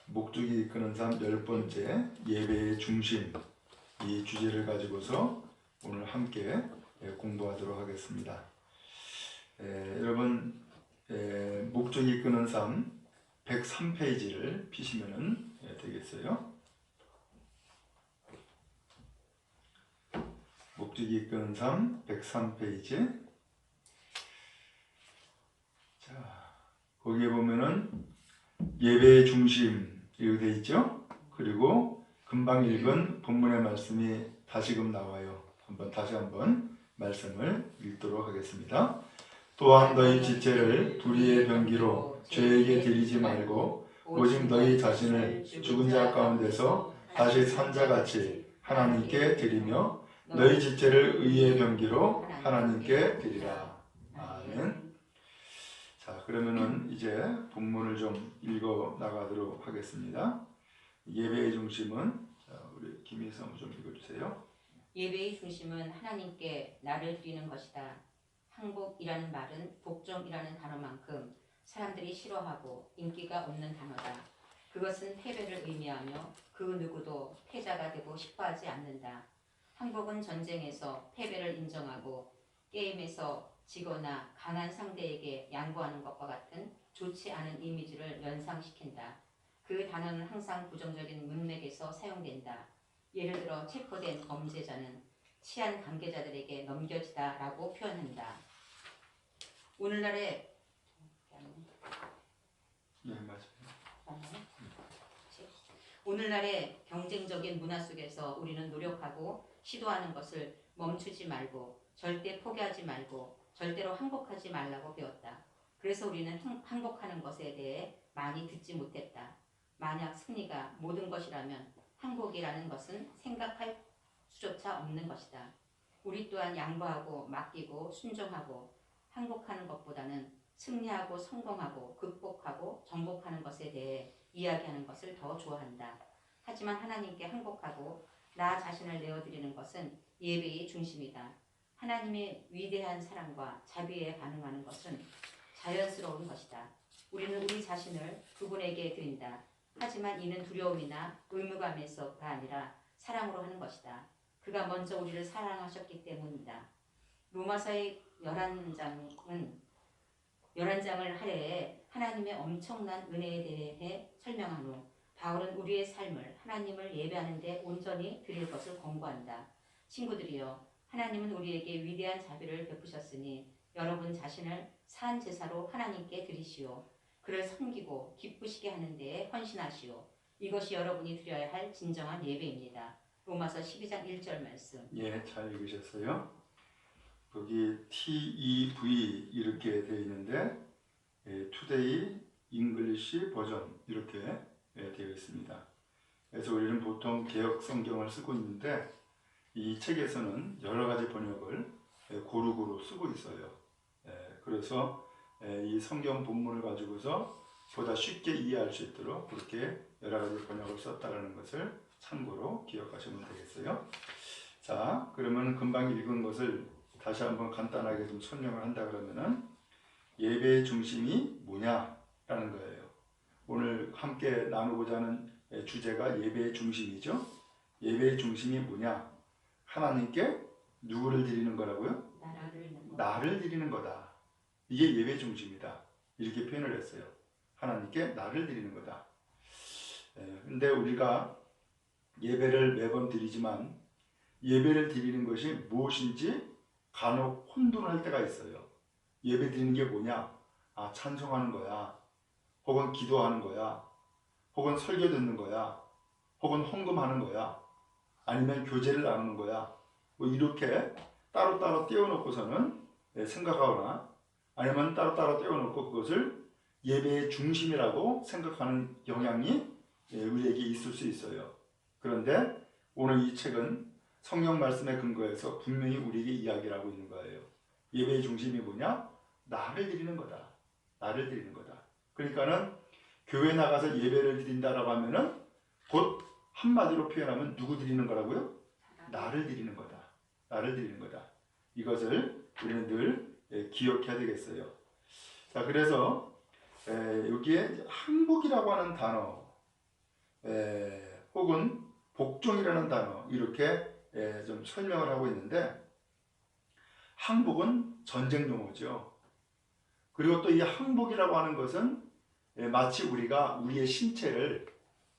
목적이 이끄는 삶 10번째 예배의 중심, 이 주제를 가지고서 오늘 함께 공부하도록 하겠습니다. 여러분 목적이 이끄는 삶 103페이지를 피시면 되겠어요. 목적이 이끄는 삶 103페이지. 자, 거기에 보면은 예배의 중심 이렇게 되어 있죠. 그리고 금방 읽은 본문의 말씀이 다시금 나와요. 다시 한번 말씀을 읽도록 하겠습니다. 또한 너희 지체를 불의의 병기로 죄에게 드리지 말고 오직 너희 자신을 죽은 자 가운데서 다시 산 자같이 하나님께 드리며 너희 지체를 의의 병기로 하나님께 드리라. 아멘. 자, 그러면은 이제 본문을 좀 읽어 나가도록 하겠습니다. 예배의 중심은, 우리 김희성 좀 읽어주세요. 예배의 중심은 하나님께 나를 드리는 것이다. 항복이라는 말은 복종이라는 단어만큼 사람들이 싫어하고 인기가 없는 단어다. 그것은 패배를 의미하며 그 누구도 패자가 되고 싶어하지 않는다. 항복은 전쟁에서 패배를 인정하고 게임에서 지거나 강한 상대에게 양보하는 것과 같은 좋지 않은 이미지를 연상시킨다. 그 단어는 항상 부정적인 문맥에서 사용된다. 예를 들어 체포된 범죄자는 치안 관계자들에게 넘겨지다라고 표현한다. 오늘날의 오늘날의 경쟁적인 문화 속에서 우리는 노력하고 시도하는 것을 멈추지 말고 절대 포기하지 말고 절대로 항복하지 말라고 배웠다. 그래서 우리는 항복하는 것에 대해 많이 듣지 못했다. 만약 승리가 모든 것이라면 항복이라는 것은 생각할 수조차 없는 것이다. 우리 또한 양보하고 맡기고 순종하고 항복하는 것보다는 승리하고 성공하고 극복하고 정복하는 것에 대해 이야기하는 것을 더 좋아한다. 하지만 하나님께 항복하고 나 자신을 내어드리는 것은 예배의 중심이다. 하나님의 위대한 사랑과 자비에 반응하는 것은 자연스러운 것이다. 우리는 우리 자신을 그분에게 드린다. 하지만 이는 두려움이나 의무감에서가 아니라 사랑으로 하는 것이다. 그가 먼저 우리를 사랑하셨기 때문이다. 로마서의 11장을 할애해 하나님의 엄청난 은혜에 대해 설명한 후 바울은 우리의 삶을 하나님을 예배하는 데 온전히 드릴 것을 권고한다. 친구들이여, 하나님은 우리에게 위대한 자비를 베푸셨으니 여러분 자신을 산 제사로 하나님께 드리시오. 그를 섬기고 기쁘시게 하는 데에 헌신하시오. 이것이 여러분이 드려야 할 진정한 예배입니다. 로마서 12장 1절 말씀. 예, 잘 읽으셨어요. 거기 TEV 이렇게 되어 있는데 투데이 잉글리시 버전 이렇게 되어 있습니다. 그래서 우리는 보통 개역 성경을 쓰고 있는데 이 책에서는 여러 가지 번역을 고루고루 쓰고 있어요. 그래서 이 성경 본문을 가지고서 보다 쉽게 이해할 수 있도록 그렇게 여러 가지 번역을 썼다는 것을 참고로 기억하시면 되겠어요. 자, 그러면 금방 읽은 것을 다시 한번 간단하게 좀 설명을 한다 그러면은 예배의 중심이 뭐냐라는 거예요. 오늘 함께 나누고자 하는 주제가 예배의 중심이죠. 예배의 중심이 뭐냐? 하나님께 누구를 드리는 거라고요? 나를 드리는 거다. 이게 예배의 중심이다. 이렇게 표현을 했어요. 하나님께 나를 드리는 거다. 근데 우리가 예배를 매번 드리지만 예배를 드리는 것이 무엇인지 간혹 혼돈할 때가 있어요. 예배 드리는 게 뭐냐? 아, 찬송하는 거야. 혹은 기도하는 거야. 혹은 설교 듣는 거야. 혹은 헌금하는 거야. 아니면 교제를 나누는 거야. 뭐 이렇게 따로따로 떼어놓고서는 생각하거나 아니면 따로따로 떼어놓고 그것을 예배의 중심이라고 생각하는 경향이 우리에게 있을 수 있어요. 그런데 오늘 이 책은 성경 말씀에 근거해서 분명히 우리에게 이야기를 하고 있는 거예요. 예배의 중심이 뭐냐? 나를 드리는 거다. 나를 드리는 거다. 그러니까는 교회 나가서 예배를 드린다라고 하면은 곧 한마디로 표현하면 누구 드리는 거라고요? 나를 드리는 거다. 나를 드리는 거다. 이것을 우리는 늘 기억해야 되겠어요. 자, 그래서 여기에 항복이라고 하는 단어 혹은 복종이라는 단어 이렇게 좀 설명을 하고 있는데, 항복은 전쟁 용어죠. 그리고 또 이 항복이라고 하는 것은 마치 우리가 우리의 신체를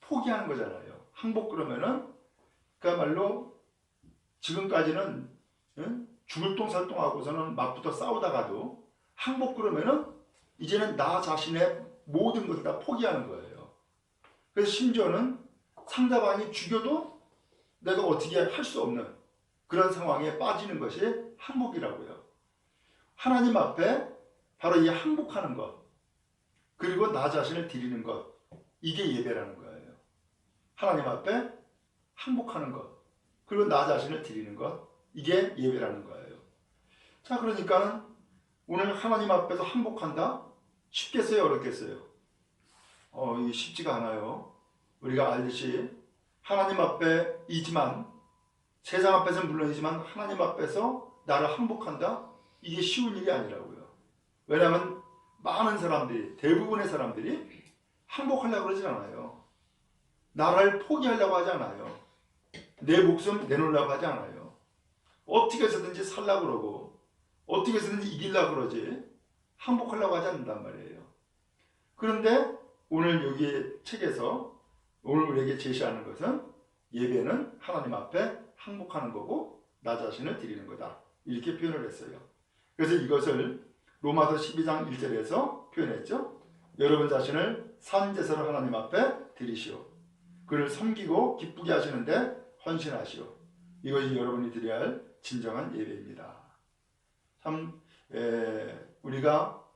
포기하는 거잖아요. 항복 그러면은 그야말로 지금까지는 죽을 똥살똥하고서는 맞붙어 싸우다가도, 항복 그러면은 이제는 나 자신의 모든 것을 다 포기하는 거예요. 그래서 심지어는 상대방이 죽여도 내가 어떻게 할 수 없는 그런 상황에 빠지는 것이 항복이라고요. 하나님 앞에 바로 이 항복하는 것, 그리고 나 자신을 드리는 것, 이게 예배라는 거예요. 하나님 앞에 항복하는 것, 그리고 나 자신을 드리는 것, 이게 예배라는 거예요. 자, 그러니까 오늘 하나님 앞에서 항복한다? 쉽겠어요, 어렵겠어요? 이게 쉽지가 않아요. 우리가 알듯이 하나님 앞에이지만, 세상 앞에서는 물론이지만 하나님 앞에서 나를 항복한다? 이게 쉬운 일이 아니라고요. 왜냐하면 많은 사람들이, 대부분의 사람들이 항복하려고 그러지 않아요. 나를 포기하려고 하지 않아요. 내 목숨 내놓으려고 하지 않아요. 어떻게 해서든지 살려고 그러고 어떻게 해서든지 이기려고 그러지 항복하려고 하지 않는단 말이에요. 그런데 오늘 여기 책에서 오늘 우리에게 제시하는 것은 예배는 하나님 앞에 항복하는 거고 나 자신을 드리는 거다. 이렇게 표현을 했어요. 그래서 이것을 로마서 12장 1절에서 표현했죠. 여러분 자신을 산 제사로 하나님 앞에 드리시오. 그를 섬기고 기쁘게 하시는데 헌신하시오. 이것이 여러분이 드려야 할 진정한 예배입니다. 참 우리가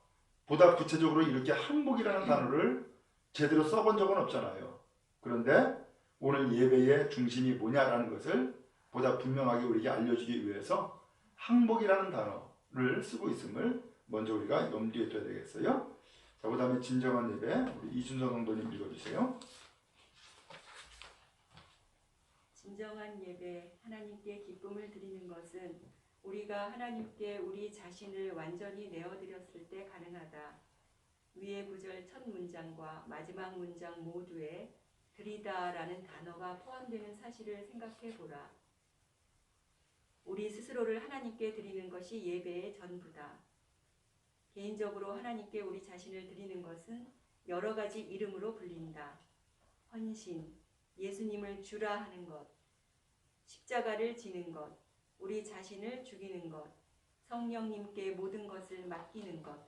보다 구체적으로 이렇게 항복이라는 단어를 제대로 써본 적은 없잖아요. 그런데 오늘 예배의 중심이 뭐냐라는 것을 보다 분명하게 우리에게 알려주기 위해서 항복이라는 단어를 쓰고 있음을 먼저 우리가 염두에 둬야 되겠어요. 자, 그 다음에 진정한 예배, 우리 이준석 성도님 읽어주세요. 진정한 예배, 하나님께 기쁨을 드리는 것은 우리가 하나님께 우리 자신을 완전히 내어드렸을 때 가능하다. 위의 구절 첫 문장과 마지막 문장 모두에 드리다라는 단어가 포함되는 사실을 생각해 보라. 우리 스스로를 하나님께 드리는 것이 예배의 전부다. 개인적으로 하나님께 우리 자신을 드리는 것은 여러 가지 이름으로 불린다. 헌신, 예수님을 주라 하는 것, 십자가를 지는 것, 우리 자신을 죽이는 것, 성령님께 모든 것을 맡기는 것.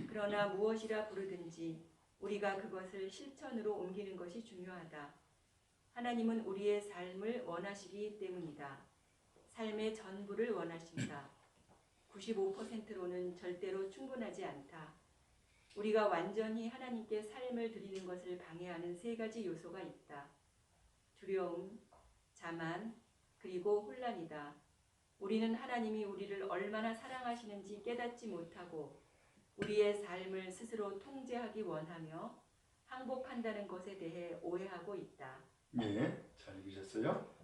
그러나 무엇이라 부르든지 우리가 그것을 실천으로 옮기는 것이 중요하다. 하나님은 우리의 삶을 원하시기 때문이다. 삶의 전부를 원하신다. 95%로는 절대로 충분하지 않다. 우리가 완전히 하나님께 삶을 드리는 것을 방해하는 세 가지 요소가 있다. 두려움, 자만, 그리고 혼란이다. 우리는 하나님이 우리를 얼마나 사랑하시는지 깨닫지 못하고 우리의 삶을 스스로 통제하기 원하며 항복한다는 것에 대해 오해하고 있다. 예, 잘 읽으셨어요?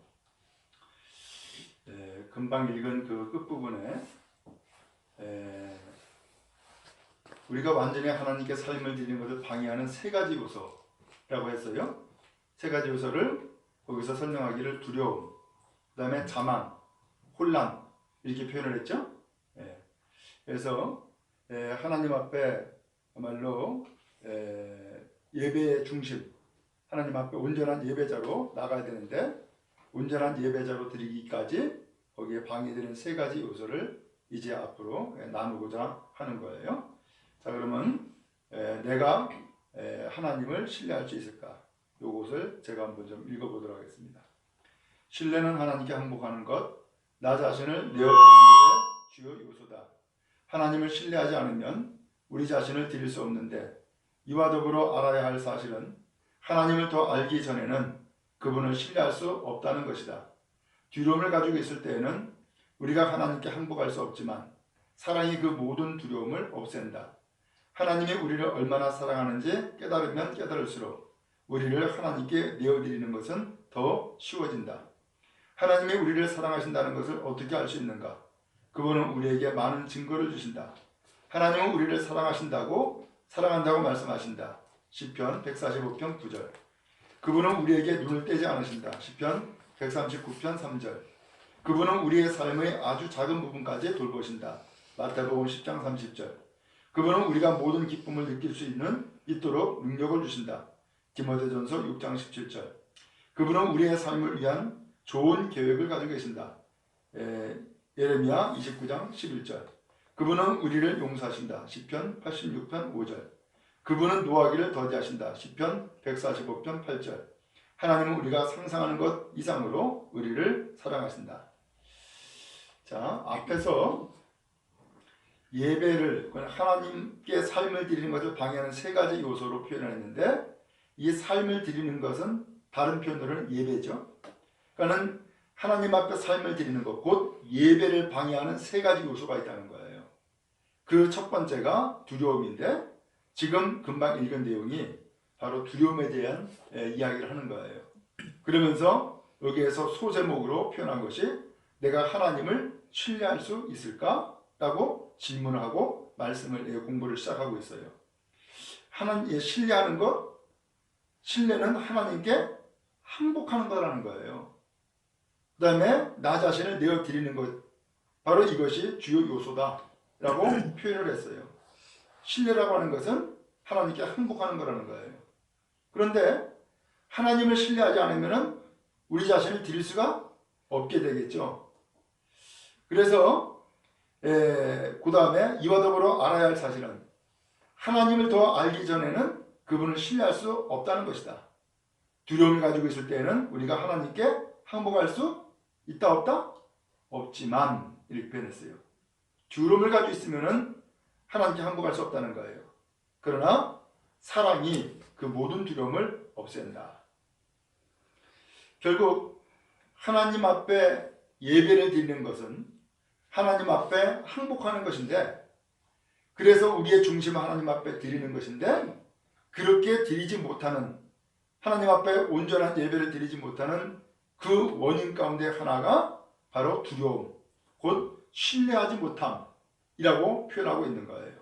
금방 읽은 그 끝부분에 우리가 완전히 하나님께 삶을 드리는 것을 방해하는 세 가지 요소라고 했어요. 세 가지 요소를 거기서 설명하기를 두려움, 그 다음에 자만, 혼란 이렇게 표현을 했죠. 그래서 하나님 앞에 정말로 예배의 중심, 하나님 앞에 온전한 예배자로 나가야 되는데 온전한 예배자로 드리기까지 거기에 방해되는 세 가지 요소를 이제 앞으로 나누고자 하는 거예요. 자, 그러면 내가 하나님을 신뢰할 수 있을까? 이것을 제가 한번 좀 읽어보도록 하겠습니다. 신뢰는 하나님께 항복하는 것, 나 자신을 내어드리는 것의 주요 요소다. 하나님을 신뢰하지 않으면 우리 자신을 드릴 수 없는데 이와 더불어 알아야 할 사실은 하나님을 더 알기 전에는 그분을 신뢰할 수 없다는 것이다. 두려움을 가지고 있을 때에는 우리가 하나님께 항복할 수 없지만 사랑이 그 모든 두려움을 없앤다. 하나님이 우리를 얼마나 사랑하는지 깨달으면 깨달을수록 우리를 하나님께 내어드리는 것은 더 쉬워진다. 하나님이 우리를 사랑하신다는 것을 어떻게 알 수 있는가? 그분은 우리에게 많은 증거를 주신다. 하나님은 우리를 사랑한다고 말씀하신다. 시편 145편 9절. 그분은 우리에게 눈을 떼지 않으신다. 시편 139편 3절. 그분은 우리의 삶의 아주 작은 부분까지 돌보신다. 마태복음 10장 30절. 그분은 우리가 모든 기쁨을 느낄 수 있도록 능력을 주신다. 디모데전서 6장 17절. 그분은 우리의 삶을 위한 좋은 계획을 가지고 계신다. 예레미야 29장 11절. 그분은 우리를 용서하신다. 시편 86편 5절. 그분은 노하기를 더디하신다. 시편 145편 8절. 하나님은 우리가 상상하는 것 이상으로 우리를 사랑하신다. 자, 앞에서 예배를, 하나님께 삶을 드리는 것을 방해하는 세 가지 요소로 표현했는데, 이 삶을 드리는 것은 다른 표현으로는 예배죠. 그러니까 하나님 앞에 삶을 드리는 것, 곧 예배를 방해하는 세 가지 요소가 있다는 거예요. 그 첫 번째가 두려움인데, 지금 금방 읽은 내용이 바로 두려움에 대한 이야기를 하는 거예요. 그러면서 여기에서 소제목으로 표현한 것이 내가 하나님을 신뢰할 수 있을까? 라고 질문을 하고 말씀을 공부를 시작하고 있어요. 하나님 신뢰하는 것, 신뢰는 하나님께 항복하는 거라는 거예요. 그 다음에 나 자신을 내어드리는 것, 바로 이것이 주요 요소다 라고 표현을 했어요. 신뢰라고 하는 것은 하나님께 항복하는 거라는 거예요. 그런데 하나님을 신뢰하지 않으면 우리 자신을 드릴 수가 없게 되겠죠. 그래서 그 다음에 이와 더불어 알아야 할 사실은 하나님을 더 알기 전에는 그분을 신뢰할 수 없다는 것이다. 두려움을 가지고 있을 때에는 우리가 하나님께 항복할 수 있다 없다? 없지만 이렇게 표현했어요. 두려움을 가지고 있으면 하나님께 항복할 수 없다는 거예요. 그러나 사랑이 그 모든 두려움을 없앤다. 결국 하나님 앞에 예배를 드리는 것은 하나님 앞에 항복하는 것인데, 그래서 우리의 중심을 하나님 앞에 드리는 것인데, 그렇게 드리지 못하는, 하나님 앞에 온전한 예배를 드리지 못하는 그 원인 가운데 하나가 바로 두려움, 곧 신뢰하지 못함이라고 표현하고 있는 거예요.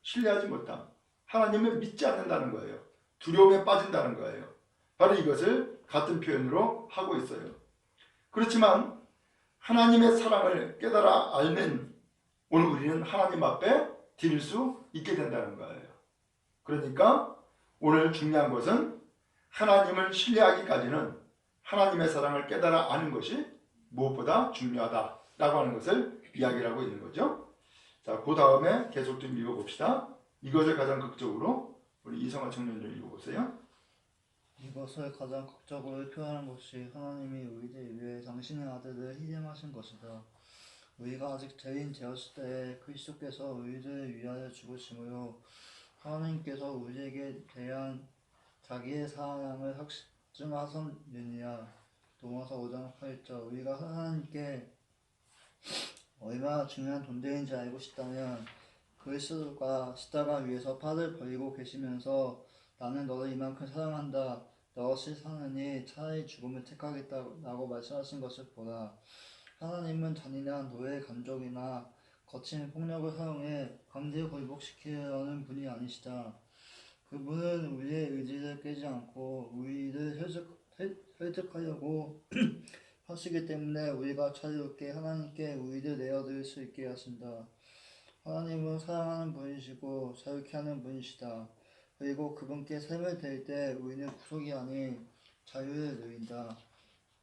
신뢰하지 못함, 하나님을 믿지 않는다는 거예요. 두려움에 빠진다는 거예요. 바로 이것을 같은 표현으로 하고 있어요. 그렇지만 하나님의 사랑을 깨달아 알면 오늘 우리는 하나님 앞에 드릴 수 있게 된다는 거예요. 그러니까 오늘 중요한 것은 하나님을 신뢰하기까지는 하나님의 사랑을 깨달아 아는 것이 무엇보다 중요하다라고 하는 것을 이야기를 하고 있는 거죠. 자, 그 다음에 계속 좀 읽어봅시다. 이것을 가장 극적으로 우리 이성화 청년 좀 읽어보세요. 이것을 가장 극적으로 표현하는 것이 하나님이 우리들 위해 당신의 아들을 희생하신 것이다. 우리가 아직 죄인 되었을 때 그리스도께서 우리들을 위하여 죽으심으로 하나님께서 우리에게 대한 자기의 사랑을 확증하셨느니라. 로마서 5장 8절. 우리가 하나님께 얼마나 중요한 존재인지 알고 싶다면 그리스도가 십자가 위에서 팔을 벌리고 계시면서 나는 너를 이만큼 사랑한다. 너 없이 사느니 차라리 죽음을 택하겠다라고 말씀하신 것을 보라. 하나님은 잔인한 노예 감정이나 거친 폭력을 사용해 강제로 굴복시키려는 분이 아니시다. 그분은 우리의 의지를 깨지 않고 우리를 설득하려고 하시기 때문에 우리가 자유롭게 하나님께 우리를 내어드릴 수 있게 하신다. 하나님은 사랑하는 분이시고 자유케 하는 분이시다. 그리고 그분께 삶을 드릴 때 우리는 구속이 아닌 자유를 누린다.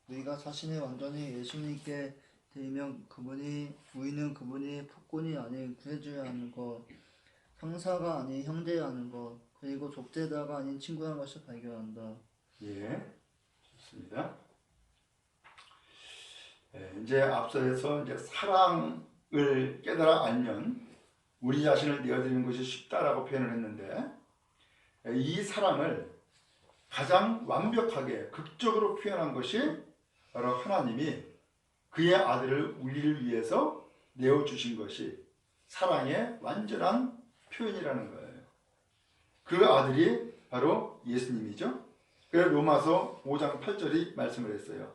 우리가 자신을 완전히 예수님께 드리면 우리는 그분이 폭군이 아닌 구세주라는 것, 형사가 아닌 형제라는 것, 그리고 독재자가 아닌 친구라는 것을 발견한다. 예, 좋습니다. 이제 앞서서 이제 사랑을 깨달아 알면 우리 자신을 내어드리는 것이 쉽다라고 표현을 했는데, 이 사랑을 가장 완벽하게 극적으로 표현한 것이 바로 하나님이 그의 아들을 우리를 위해서 내어주신 것이 사랑의 완전한 표현이라는 거예요. 그 아들이 바로 예수님이죠. 그래서 로마서 5장 8절이 말씀을 했어요.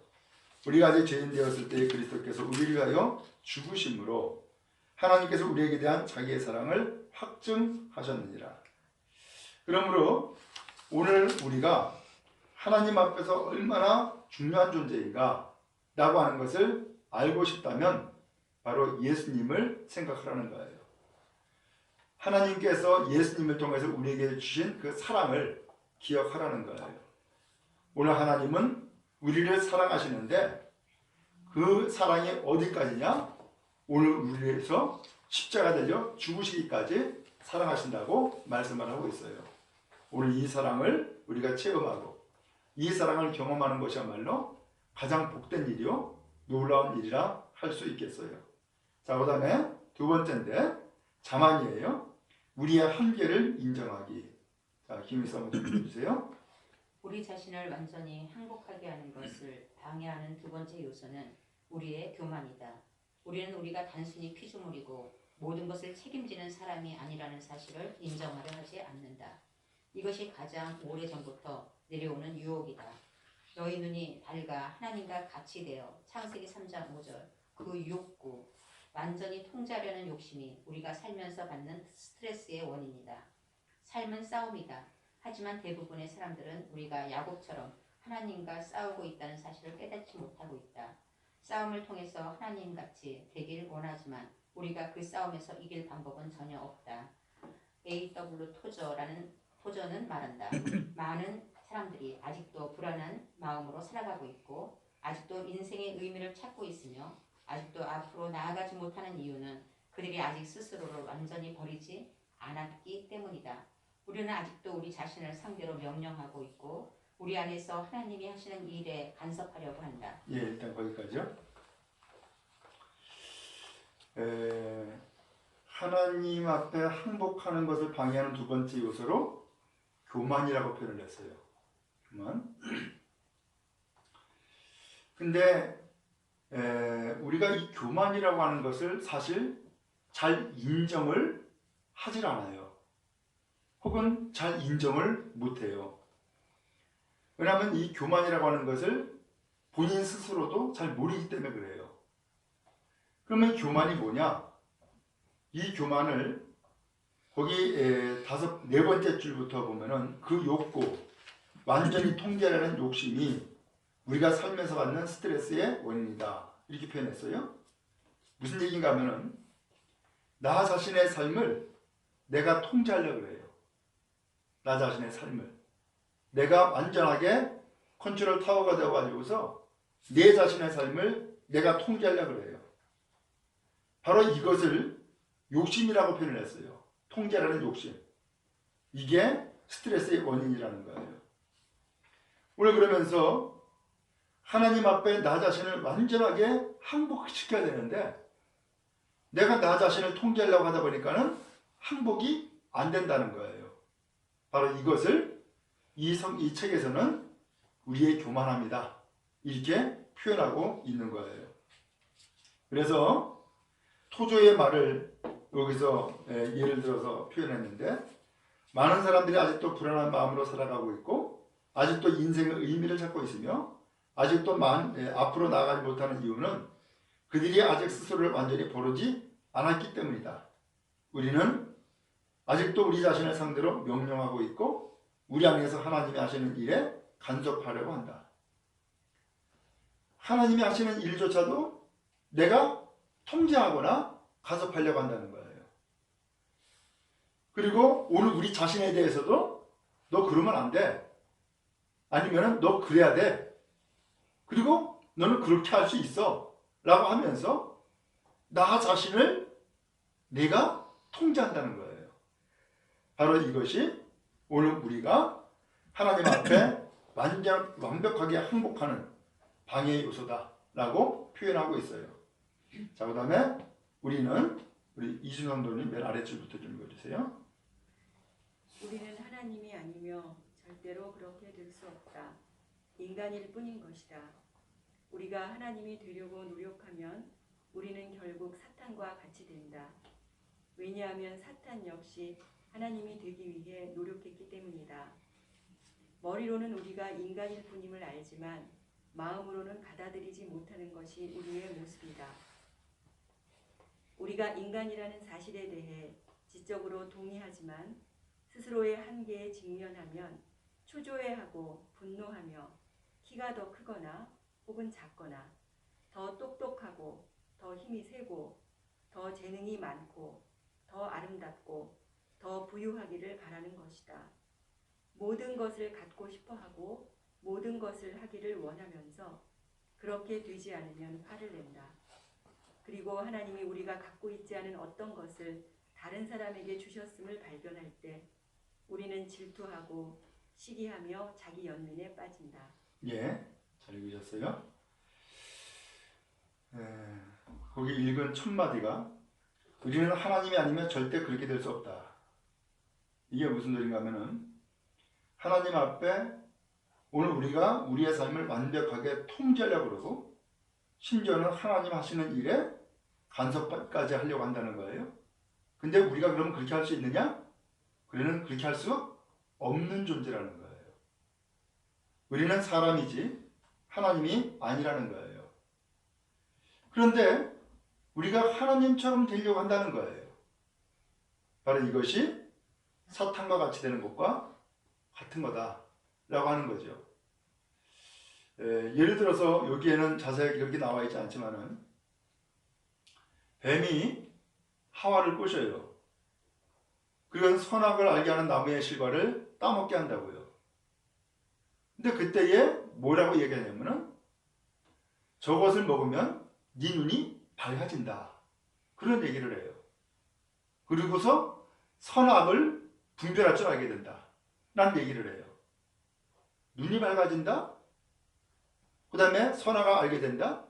우리가 아직 죄인 되었을 때 그리스도께서 우리를 위하여 죽으심으로 하나님께서 우리에게 대한 자기의 사랑을 확증하셨느니라. 그러므로 오늘 우리가 하나님 앞에서 얼마나 중요한 존재인가 라고 하는 것을 알고 싶다면 바로 예수님을 생각하라는 거예요. 하나님께서 예수님을 통해서 우리에게 주신 그 사랑을 기억하라는 거예요. 오늘 하나님은 우리를 사랑하시는데 그 사랑이 어디까지냐? 오늘 우리를 위해서 십자가 달려 죽으시기까지 사랑하신다고 말씀을 하고 있어요. 오늘 이 사랑을 우리가 체험하고 이 사랑을 경험하는 것이야말로 가장 복된 일이요 놀라운 일이라 할 수 있겠어요. 자, 그 다음에 두 번째인데 자만이에요. 우리의 한계를 인정하기. 자, 김일사 한번 좀 읽어주세요. 우리 자신을 완전히 항복하게 하는 것을 방해하는 두 번째 요소는 우리의 교만이다. 우리는 우리가 단순히 피조물이고 모든 것을 책임지는 사람이 아니라는 사실을 인정하려 하지 않는다. 이것이 가장 오래전부터 내려오는 유혹이다. 너희 눈이 밝아 하나님과 같이 되어 창세기 3장 5절 그 욕구, 완전히 통제하려는 욕심이 우리가 살면서 받는 스트레스의 원인이다. 삶은 싸움이다. 하지만 대부분의 사람들은 우리가 야곱처럼 하나님과 싸우고 있다는 사실을 깨닫지 못하고 있다. 싸움을 통해서 하나님같이 되길 원하지만 우리가 그 싸움에서 이길 방법은 전혀 없다. A.W. 토저는 말한다. 많은 사람들이 아직도 불안한 마음으로 살아가고 있고 아직도 인생의 의미를 찾고 있으며 아직도 앞으로 나아가지 못하는 이유는 그들이 아직 스스로를 완전히 버리지 않았기 때문이다. 우리는 아직도 우리 자신을 상대로 명령하고 있고 우리 안에서 하나님이 하시는 일에 간섭하려고 한다. 예, 일단 거기까지요. 하나님 앞에 항복하는 것을 방해하는 두 번째 요소로 교만이라고 표현을 했어요. 교만. 근데 우리가 이 교만이라고 하는 것을 사실 잘 인정을 하질 않아요. 혹은 잘 인정을 못해요. 왜냐하면 이 교만이라고 하는 것을 본인 스스로도 잘 모르기 때문에 그래요. 그러면 교만이 뭐냐? 이 교만을 거기 네 번째 줄부터 보면은 그 욕구, 완전히 통제하려는 욕심이 우리가 살면서 받는 스트레스의 원인이다. 이렇게 표현했어요. 무슨 얘기인가 하면은 나 자신의 삶을 내가 통제하려고 그래요. 나 자신의 삶을. 내가 완전하게 컨트롤 타워가 되어가지고서 내 자신의 삶을 내가 통제하려고 그래요. 바로 이것을 욕심이라고 표현을 했어요. 통제라는 욕심. 이게 스트레스의 원인이라는 거예요. 오늘 그러면서 하나님 앞에 나 자신을 완전하게 항복시켜야 되는데 내가 나 자신을 통제하려고 하다 보니까는 항복이 안 된다는 거예요. 바로 이것을 이 책에서는 우리의 교만함이다. 이렇게 표현하고 있는 거예요. 그래서 토조의 말을 여기서 예를 들어서 표현했는데 많은 사람들이 아직도 불안한 마음으로 살아가고 있고 아직도 인생의 의미를 찾고 있으며 아직도 앞으로 나아가지 못하는 이유는 그들이 아직 스스로를 완전히 버리지 않았기 때문이다. 우리는 아직도 우리 자신을 상대로 명령하고 있고 우리 안에서 하나님이 하시는 일에 간섭하려고 한다. 하나님이 하시는 일조차도 내가 통제하거나 간섭하려고 한다는 거예요. 그리고 오늘 우리 자신에 대해서도 너 그러면 안 돼. 아니면 너 그래야 돼. 그리고 너는 그렇게 할 수 있어. 라고 하면서 나 자신을 내가 통제한다는 거예요. 바로 이것이 오늘 우리가 하나님 앞에 완벽하게 항복하는 방해 요소다. 라고 표현하고 있어요. 자, 그 다음에 우리 이준영 도님 맨 아래줄부터 좀 읽어주세요. 우리는 하나님이 아니며 절대로 그렇게 될 수 없다. 인간일 뿐인 것이다. 우리가 하나님이 되려고 노력하면 우리는 결국 사탄과 같이 된다. 왜냐하면 사탄 역시 하나님이 되기 위해 노력했기 때문이다. 머리로는 우리가 인간일 뿐임을 알지만 마음으로는 받아들이지 못하는 것이 우리의 모습이다. 우리가 인간이라는 사실에 대해 지적으로 동의하지만 스스로의 한계에 직면하면 초조해하고 분노하며 키가 더 크거나 혹은 작거나 더 똑똑하고 더 힘이 세고 더 재능이 많고 더 아름답고 더 부유하기를 바라는 것이다. 모든 것을 갖고 싶어하고 모든 것을 하기를 원하면서 그렇게 되지 않으면 화를 낸다. 그리고 하나님이 우리가 갖고 있지 않은 어떤 것을 다른 사람에게 주셨음을 발견할 때 우리는 질투하고 시기하며 자기 연민에 빠진다. 예, 잘 읽으셨어요? 거기 읽은 첫 마디가 우리는 하나님이 아니면 절대 그렇게 될 수 없다. 이게 무슨 소린가 하면은 하나님 앞에 오늘 우리가 우리의 삶을 완벽하게 통제하려고 그러고 심지어는 하나님 하시는 일에 간섭까지 하려고 한다는 거예요. 근데 우리가 그러면 그렇게 할 수 있느냐? 우리는 그렇게 할 수 없는 존재라는 거예요. 우리는 사람이지 하나님이 아니라는 거예요. 그런데 우리가 하나님처럼 되려고 한다는 거예요. 바로 이것이 사탄과 같이 되는 것과 같은 거다라고 하는 거죠. 예를 들어서 여기에는 자세하게 그렇게 나와 있지 않지만은 뱀이 하와를 꼬셔요. 그건 선악을 알게 하는 나무의 실과를 따먹게 한다고요. 근데 그때에 뭐라고 얘기하냐면은 저것을 먹으면 네 눈이 밝아진다. 그런 얘기를 해요. 그리고서 선악을 분별할 줄 알게 된다. 라는 얘기를 해요. 눈이 밝아진다. 그 다음에 선악을 알게 된다.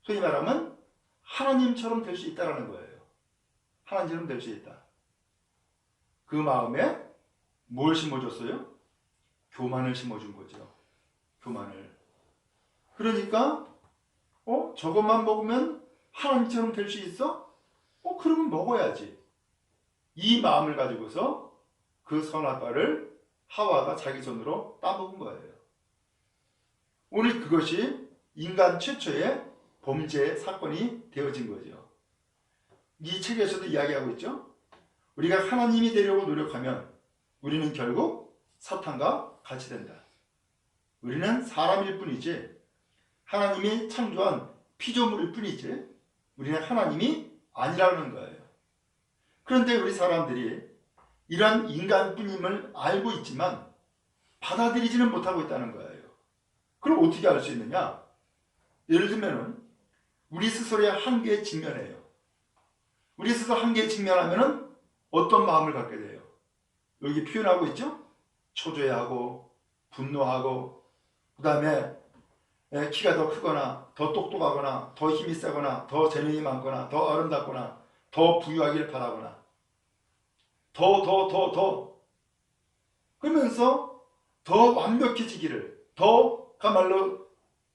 소위 말하면 하나님처럼 될 수 있다는 거예요. 하나님처럼 될 수 있다. 그 마음에 뭘 심어줬어요? 교만을 심어준 거죠. 교만을. 그러니까 저것만 먹으면 하나님처럼 될 수 있어? 그러면 먹어야지. 이 마음을 가지고서 그 선악과를 하와가 자기 손으로 따먹은 거예요. 오늘 그것이 인간 최초의 범죄 사건이 되어진 거죠. 이 책에서도 이야기하고 있죠. 우리가 하나님이 되려고 노력하면 우리는 결국 사탄과 같이 된다. 우리는 사람일 뿐이지 하나님이 창조한 피조물일 뿐이지 우리는 하나님이 아니라는 거예요. 그런데 우리 사람들이 이러한 인간뿐임을 알고 있지만 받아들이지는 못하고 있다는 거예요. 그럼 어떻게 알 수 있느냐? 예를 들면 우리 스스로의 한계에 직면해요. 우리 스스로 한계에 직면하면 어떤 마음을 갖게 돼요? 여기 표현하고 있죠? 초조해하고 분노하고 그 다음에 키가 더 크거나 더 똑똑하거나 더 힘이 세거나 더 재능이 많거나 더 아름답거나 더 부유하기를 바라거나 더 그러면서 더 완벽해지기를 그야말로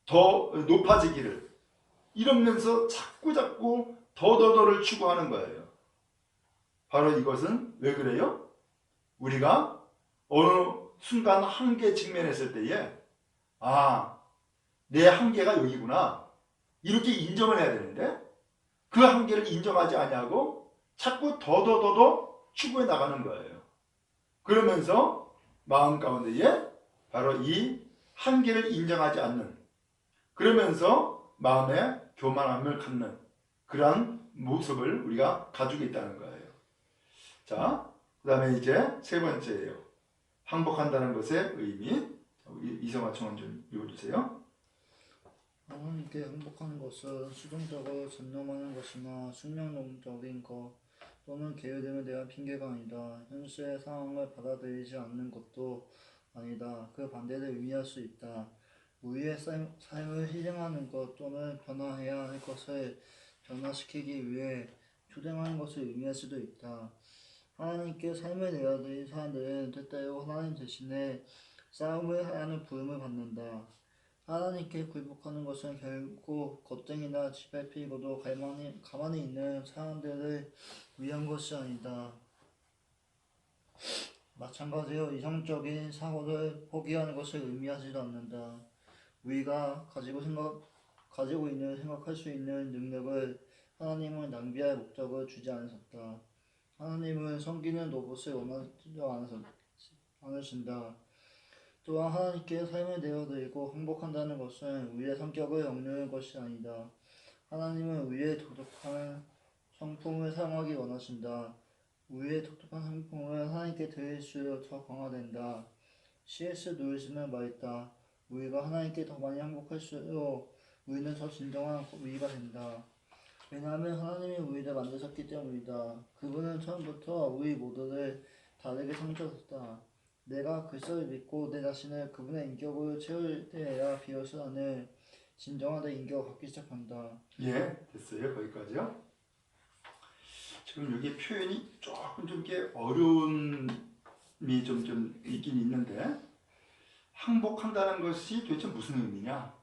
더 높아지기를 이러면서 자꾸 더를 추구하는 거예요. 바로 이것은 왜 그래요? 우리가 어느 순간 한계에 직면했을 때에 내 한계가 여기구나 이렇게 인정을 해야 되는데 그 한계를 인정하지 아니하고 자꾸 더 추구해 나가는 거예요. 그러면서 마음 가운데에 바로 이 한계를 인정하지 않는 그러면서 마음에 교만함을 갖는 그러한 모습을 우리가 가지고 있다는 거예요. 자, 그 다음에 이제 세 번째예요. 항복한다는 것의 의미. 우리 이성화 청원 좀 읽어주세요. 하나님께 행복하는 것은 수동적으로 전념하는 것이나 숙명론적인 것 또는 게으름에 대한 핑계가 아니다. 현실의 상황을 받아들이지 않는 것도 아니다. 그 반대를 의미할 수 있다. 우리의 삶을 희생하는 것 또는 변화해야 할 것을 변화시키기 위해 투쟁하는 것을 의미할 수도 있다. 하나님께 삶을 내어드린 사람들은 때때로 하나님 대신에 싸움을 하는 부름을 받는다. 하나님께 굴복하는 것은 결국 겁쟁이나 지밟히고도 가만히 있는 사람들을 위한 것이 아니다. 마찬가지로 이성적인 사고를 포기하는 것을 의미하지도 않는다. 우리가 가지고 있는 생각할 수 있는 능력을 하나님은 낭비할 목적을 주지 않으셨다. 하나님은 섬기는 로봇을 원하지 않으신다. 또한 하나님께 삶을 내어드리고 행복한다는 것은 우리의 성격을 억누르는 것이 아니다. 하나님은 우리의 독특한 성품을 사용하기 원하신다. 우리의 독특한 성품을 하나님께 드릴수록 더 강화된다. C.S. 루이스는 말했다. 우리가 하나님께 더 많이 행복할수록 우리는 더 진정한 우리가 된다. 왜냐하면 하나님이 우리를 만드셨기 때문이다. 그분은 처음부터 우리 모두를 다르게 창조하셨다. 내가 그리스도를 믿고 내 자신을 그분의 인격으로 채울 때에야 비로소 나는 진정한 내 인격을 갖기 시작한다. 예, 됐어요. 거기까지요. 지금 여기 표현이 조금 좀 이렇게 어려움이 좀 있긴 있는데, 항복한다는 것이 도대체 무슨 의미냐?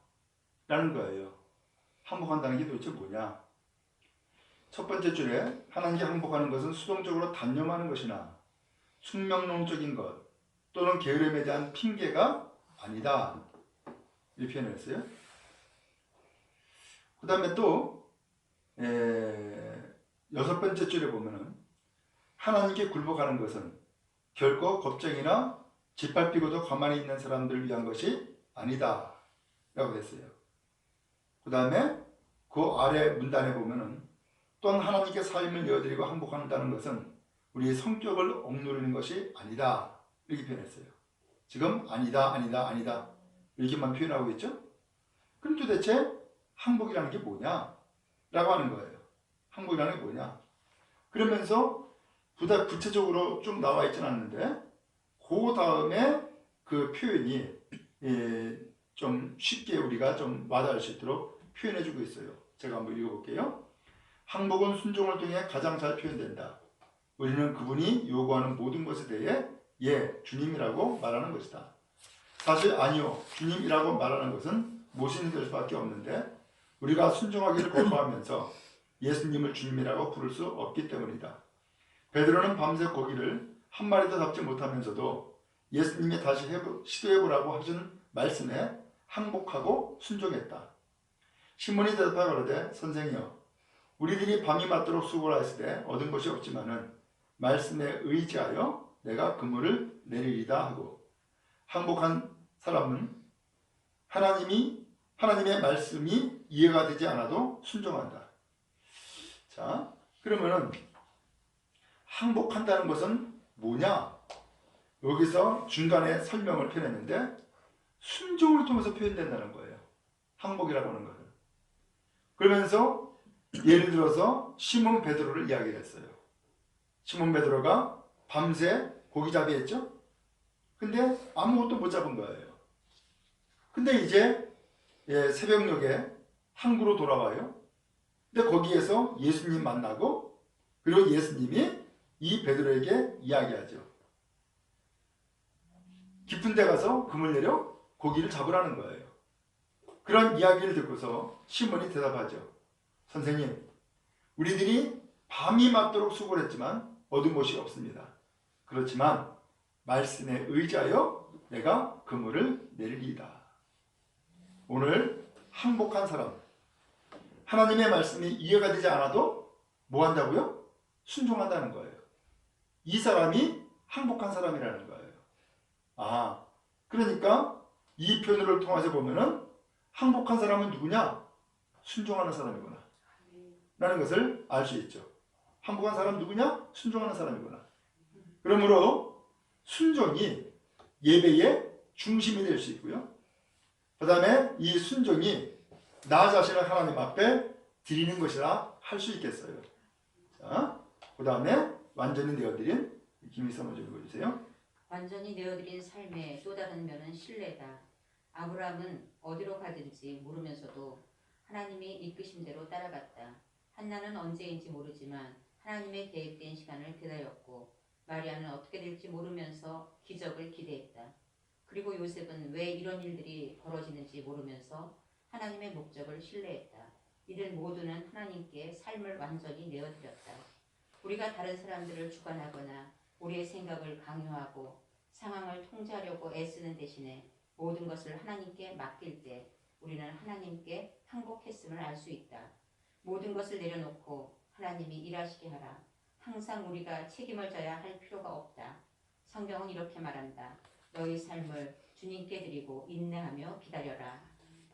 라는 거예요. 항복한다는 게 도대체 뭐냐? 첫 번째 줄에 하나님께 항복하는 것은 수동적으로 단념하는 것이나 숙명론적인 것 또는 게으름에 대한 핑계가 아니다. 이렇게 표현했어요. 그 다음에 또 여섯 번째 줄에 보면은 하나님께 굴복하는 것은 결코 겁쟁이나 짓밟히고도 가만히 있는 사람들을 위한 것이 아니다 라고 했어요. 그 다음에 그 아래 문단에 보면은 또한 하나님께 삶을 내어드리고 항복한다는 것은 우리의 성격을 억누르는 것이 아니다 이렇게 표현했어요. 지금 아니다 이렇게만 표현하고 있죠. 그럼 도대체 항복이라는 게 뭐냐 라고 하는 거예요. 항복이라는 게 뭐냐. 그러면서 보다 구체적으로 좀 나와 있지는 않는데 그 다음에 그 표현이 좀 쉽게 우리가 좀 와닿을 수 있도록 표현해 주고 있어요. 제가 한번 읽어볼게요. 항복은 순종을 통해 가장 잘 표현된다. 우리는 그분이 요구하는 모든 것에 대해 예, 주님이라고 말하는 것이다. 사실 아니요, 주님이라고 말하는 것은 모신이 될 수밖에 없는데 우리가 순종하기를 거부하면서 예수님을 주님이라고 부를 수 없기 때문이다. 베드로는 밤새 고기를 한 마리도 잡지 못하면서도 예수님이 다시 시도해보라고 하신 말씀에 항복하고 순종했다. 시몬이 대답하여 가로되 선생이여 우리들이 밤이 맞도록 수고를 하시되 얻은 것이 없지만은 말씀에 의지하여 내가 그물을 내리리다 하고 항복한 사람은 하나님의 말씀이 이해가 되지 않아도 순종한다. 자, 그러면은 항복한다는 것은 뭐냐? 여기서 중간에 설명을 펴냈는데 순종을 통해서 표현된다는 거예요. 항복이라고 하는 것은. 그러면서 예를 들어서 시몬 베드로를 이야기를 했어요. 시몬 베드로가 밤새 고기잡이 했죠? 근데 아무것도 못 잡은 거예요. 근데 이제 새벽녘에 항구로 돌아와요. 근데 거기에서 예수님 만나고 그리고 예수님이 이 베드로에게 이야기하죠. 깊은 데 가서 그물 내려 고기를 잡으라는 거예요. 그런 이야기를 듣고서 시몬이 대답하죠. 선생님, 우리들이 밤이 맞도록 수고를 했지만 얻은 것이 없습니다. 그렇지만 말씀에 의지하여 내가 그물을 내리리이다. 오늘 항복한 사람, 하나님의 말씀이 이해가 되지 않아도 뭐 한다고요? 순종한다는 거예요. 이 사람이 항복한 사람이라는 거예요. 아, 그러니까 이 표현을 통해서 보면은 항복한 사람은 누구냐? 순종하는 사람이구나 라는 것을 알 수 있죠. 항복한 사람 누구냐? 순종하는 사람이구나. 그러므로 순종이 예배의 중심이 될 수 있고요. 그 다음에 이 순종이 나 자신을 하나님 앞에 드리는 것이라 할 수 있겠어요. 자, 그 다음에 완전히 내어드린 김희선 먼저 읽어주세요. 완전히 내어드린 삶의 또 다른 면은 신뢰다. 아브라함은 어디로 가든지 모르면서도 하나님이 이끄신 대로 따라갔다. 한나는 언제인지 모르지만 하나님의 계획된 시간을 기다렸고 마리아는 어떻게 될지 모르면서 기적을 기대했다. 그리고 요셉은 왜 이런 일들이 벌어지는지 모르면서 하나님의 목적을 신뢰했다. 이들 모두는 하나님께 삶을 완전히 내어드렸다. 우리가 다른 사람들을 주관하거나 우리의 생각을 강요하고 상황을 통제하려고 애쓰는 대신에 모든 것을 하나님께 맡길 때 우리는 하나님께 항복했음을 알 수 있다. 모든 것을 내려놓고 하나님이 일하시게 하라. 항상 우리가 책임을 져야 할 필요가 없다. 성경은 이렇게 말한다. 너희 삶을 주님께 드리고 인내하며 기다려라.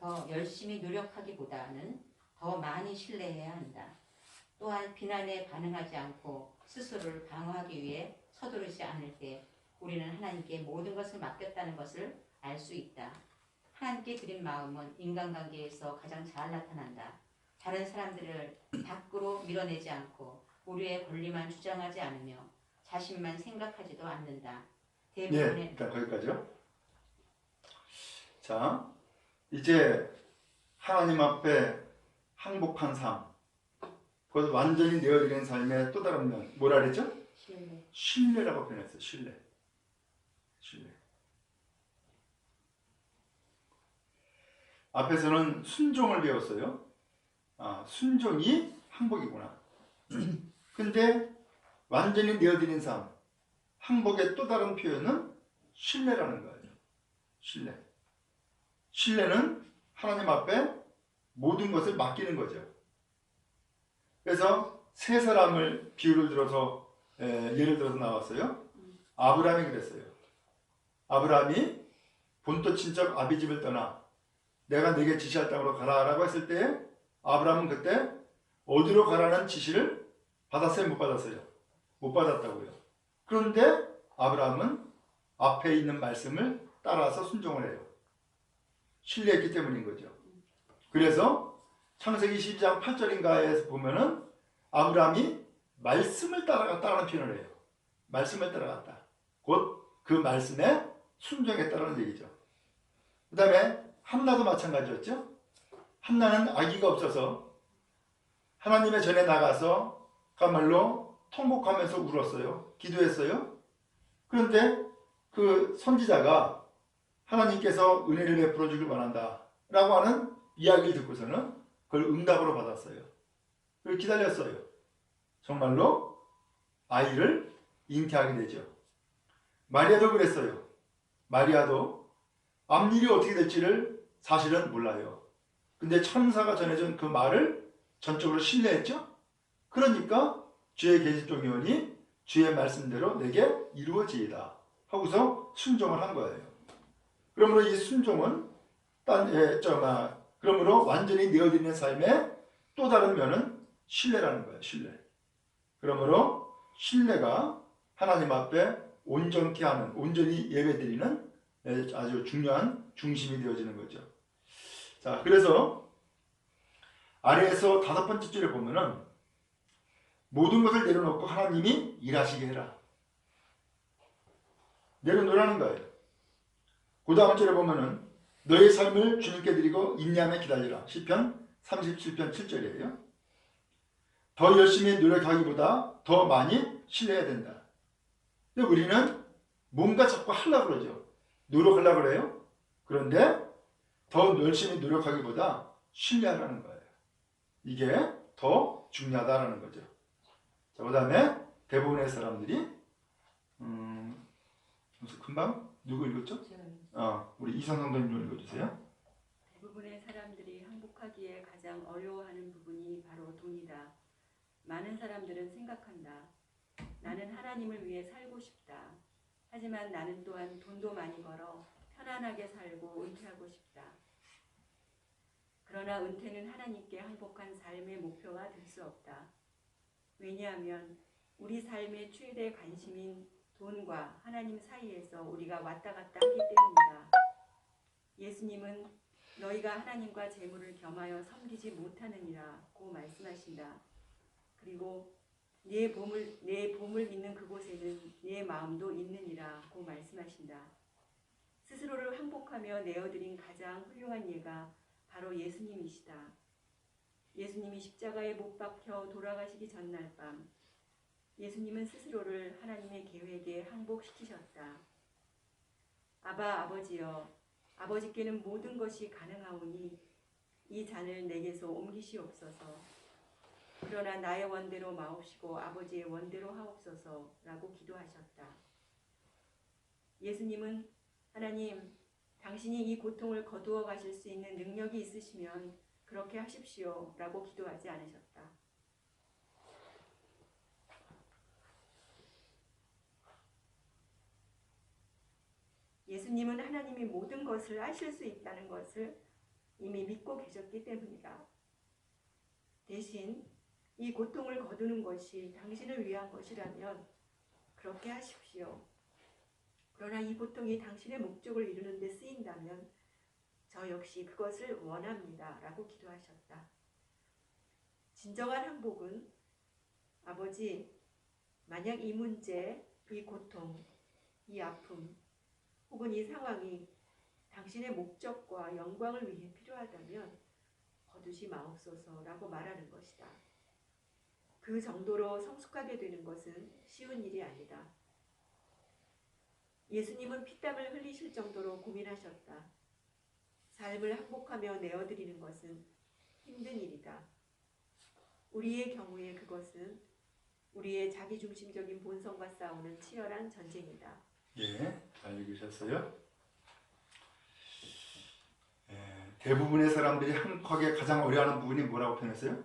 더 열심히 노력하기보다는 더 많이 신뢰해야 한다. 또한 비난에 반응하지 않고 스스로를 방어하기 위해 서두르지 않을 때 우리는 하나님께 모든 것을 맡겼다는 것을 알 수 있다. 하나님께 드린 마음은 인간관계에서 가장 잘 나타난다. 다른 사람들을 밖으로 밀어내지 않고 우리의 권리만 주장하지 않으며 자신만 생각하지도 않는다. 예, 대부분의 일단 거기까지요. 자, 이제 하나님 앞에 항복한 삶, 그것을 완전히 내어드리는 삶의 또 다른 면, 뭐라 그랬죠? 신뢰. 신뢰라고 표현했어요. 신뢰. 앞에서는 순종을 배웠어요. 아, 순종이 항복이구나. 근데 완전히 내어드린 삶, 항복의 또 다른 표현은 신뢰라는 거예요. 신뢰는 하나님 앞에 모든 것을 맡기는 거죠. 그래서 세 사람을 비유를 들어서 예를 들어서 나왔어요. 아브라함이 그랬어요. 아브라함이 본토 친척 아비 집을 떠나 내가 네게 지시할 땅으로 가라라고 했을 때 아브라함은 그때 어디로 가라는 지시를 받았어요? 못 받았어요? 못 받았다고요. 그런데 아브라함은 앞에 있는 말씀을 따라서 순종을 해요. 신뢰했기 때문인 거죠. 그래서 창세기 12장 8절인가에서 보면은 아브라함이 말씀을 따라갔다는 표현을 해요. 말씀을 따라갔다. 곧 그 말씀에 순종했다는 얘기죠. 그 다음에 한나도 마찬가지였죠. 한나는 아기가 없어서 하나님의 전에 나가서 그야말로 통곡하면서 울었어요. 기도했어요. 그런데 그 선지자가 하나님께서 은혜를 베풀어 주길 원한다 라고 하는 이야기를 듣고서는 그걸 응답으로 받았어요. 그걸 기다렸어요. 정말로 아이를 잉태하게 되죠. 마리아도 그랬어요. 마리아도 앞일이 어떻게 될지를 사실은 몰라요. 근데 천사가 전해준 그 말을 전적으로 신뢰했죠. 그러니까 주의 계시종이오니 주의 말씀대로 내게 이루어지이다 하고서 순종을 한 거예요. 그러므로 이 순종은 그러므로 완전히 내어드리는 삶의 또 다른 면은 신뢰라는 거예요. 신뢰. 그러므로 신뢰가 하나님 앞에 온전히 예배드리는 아주 중요한 중심이 되어지는 거죠. 자, 그래서 아래에서 5번째 줄에 보면은 모든 것을 내려놓고 하나님이 일하시게 해라. 내려놓으라는 거예요. 그 다음 절에 보면은 너의 삶을 주님께 드리고 인내하며 기다리라. 시편 37편 7절이에요. 더 열심히 노력하기보다 더 많이 신뢰해야 된다. 근데 우리는 뭔가 자꾸 하려고 그러죠. 노력하려고 그래요. 그런데 더 열심히 노력하기보다 신뢰하라는 거예요. 이게 더 중요하다는 거죠. 자, 그 다음에 대부분의 사람들이 금방 누구 읽었죠? 우리 이상성 선생님 읽어주세요. 대부분의 사람들이 항복하기에 가장 어려워하는 부분이 바로 돈이다. 많은 사람들은 생각한다. 나는 하나님을 위해 살고 싶다. 하지만 나는 또한 돈도 많이 벌어 편안하게 살고 은퇴하고 싶다. 그러나 은퇴는 하나님께 항복한 삶의 목표가 될 수 없다. 왜냐하면 우리 삶의 최대 관심인 돈과 하나님 사이에서 우리가 왔다 갔다 하기 때문이다. 예수님은 너희가 하나님과 재물을 겸하여 섬기지 못하느니라고 말씀하신다. 그리고 내 보물 있는 그곳에는 내 마음도 있느니라고 말씀하신다. 스스로를 항복하며 내어드린 가장 훌륭한 예가 바로 예수님이시다. 예수님이 십자가에 못 박혀 돌아가시기 전날 밤 예수님은 스스로를 하나님의 계획에 항복시키셨다. 아버지여, 아버지께는 모든 것이 가능하오니 이 잔을 내게서 옮기시옵소서. 그러나 나의 원대로 마옵시고 아버지의 원대로 하옵소서라고 기도하셨다. 예수님은 하나님, 당신이 이 고통을 거두어 가실 수 있는 능력이 있으시면 그렇게 하십시오 라고 기도하지 않으셨다. 예수님은 하나님이 모든 것을 하실 수 있다는 것을 이미 믿고 계셨기 때문이다. 대신 이 고통을 거두는 것이 당신을 위한 것이라면 그렇게 하십시오. 그러나 이 고통이 당신의 목적을 이루는 데 쓰인다면 저 역시 그것을 원합니다 라고 기도하셨다. 진정한 항복은 아버지, 만약 이 문제, 이 고통, 이 아픔 혹은 이 상황이 당신의 목적과 영광을 위해 필요하다면 거두지 마옵소서라고 말하는 것이다. 그 정도로 성숙하게 되는 것은 쉬운 일이 아니다. 예수님은 피땀을 흘리실 정도로 고민하셨다. 삶을 항복하며 내어드리는 것은 힘든 일이다. 우리의 경우에 그것은 우리의 자기중심적인 본성과 싸우는 치열한 전쟁이다. 예, 잘 읽으셨어요? 대부분의 사람들이 항복하게 가장 어려워하는 부분이 뭐라고 표현했어요?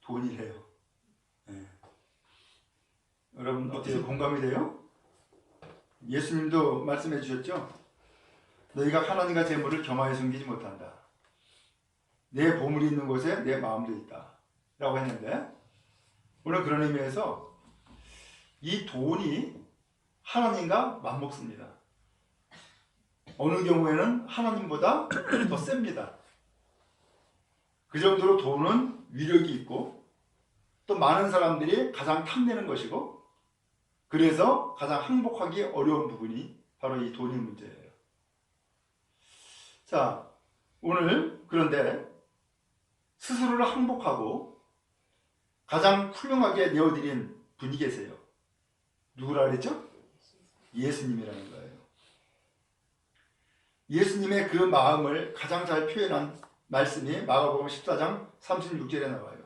돈이래요. 예. 여러분 어떻게 공감이 돼요? 예수님도 말씀해 주셨죠? 너희가 하나님과 재물을 겸하여 숨기지 못한다. 내 보물이 있는 곳에 내 마음도 있다. 라고 했는데 오늘 그런 의미에서 이 돈이 하나님과 맞먹습니다. 어느 경우에는 하나님보다 더 셉니다. 그 정도로 돈은 위력이 있고 또 많은 사람들이 가장 탐내는 것이고 그래서 가장 항복하기 어려운 부분이 바로 이 돈의 문제예요. 자, 오늘 그런데 스스로를 항복하고 가장 훌륭하게 내어드린 분이 계세요. 누구라 그랬죠? 예수님이라는 거예요. 예수님의 그 마음을 가장 잘 표현한 말씀이 마가복음 14장 36절에 나와요.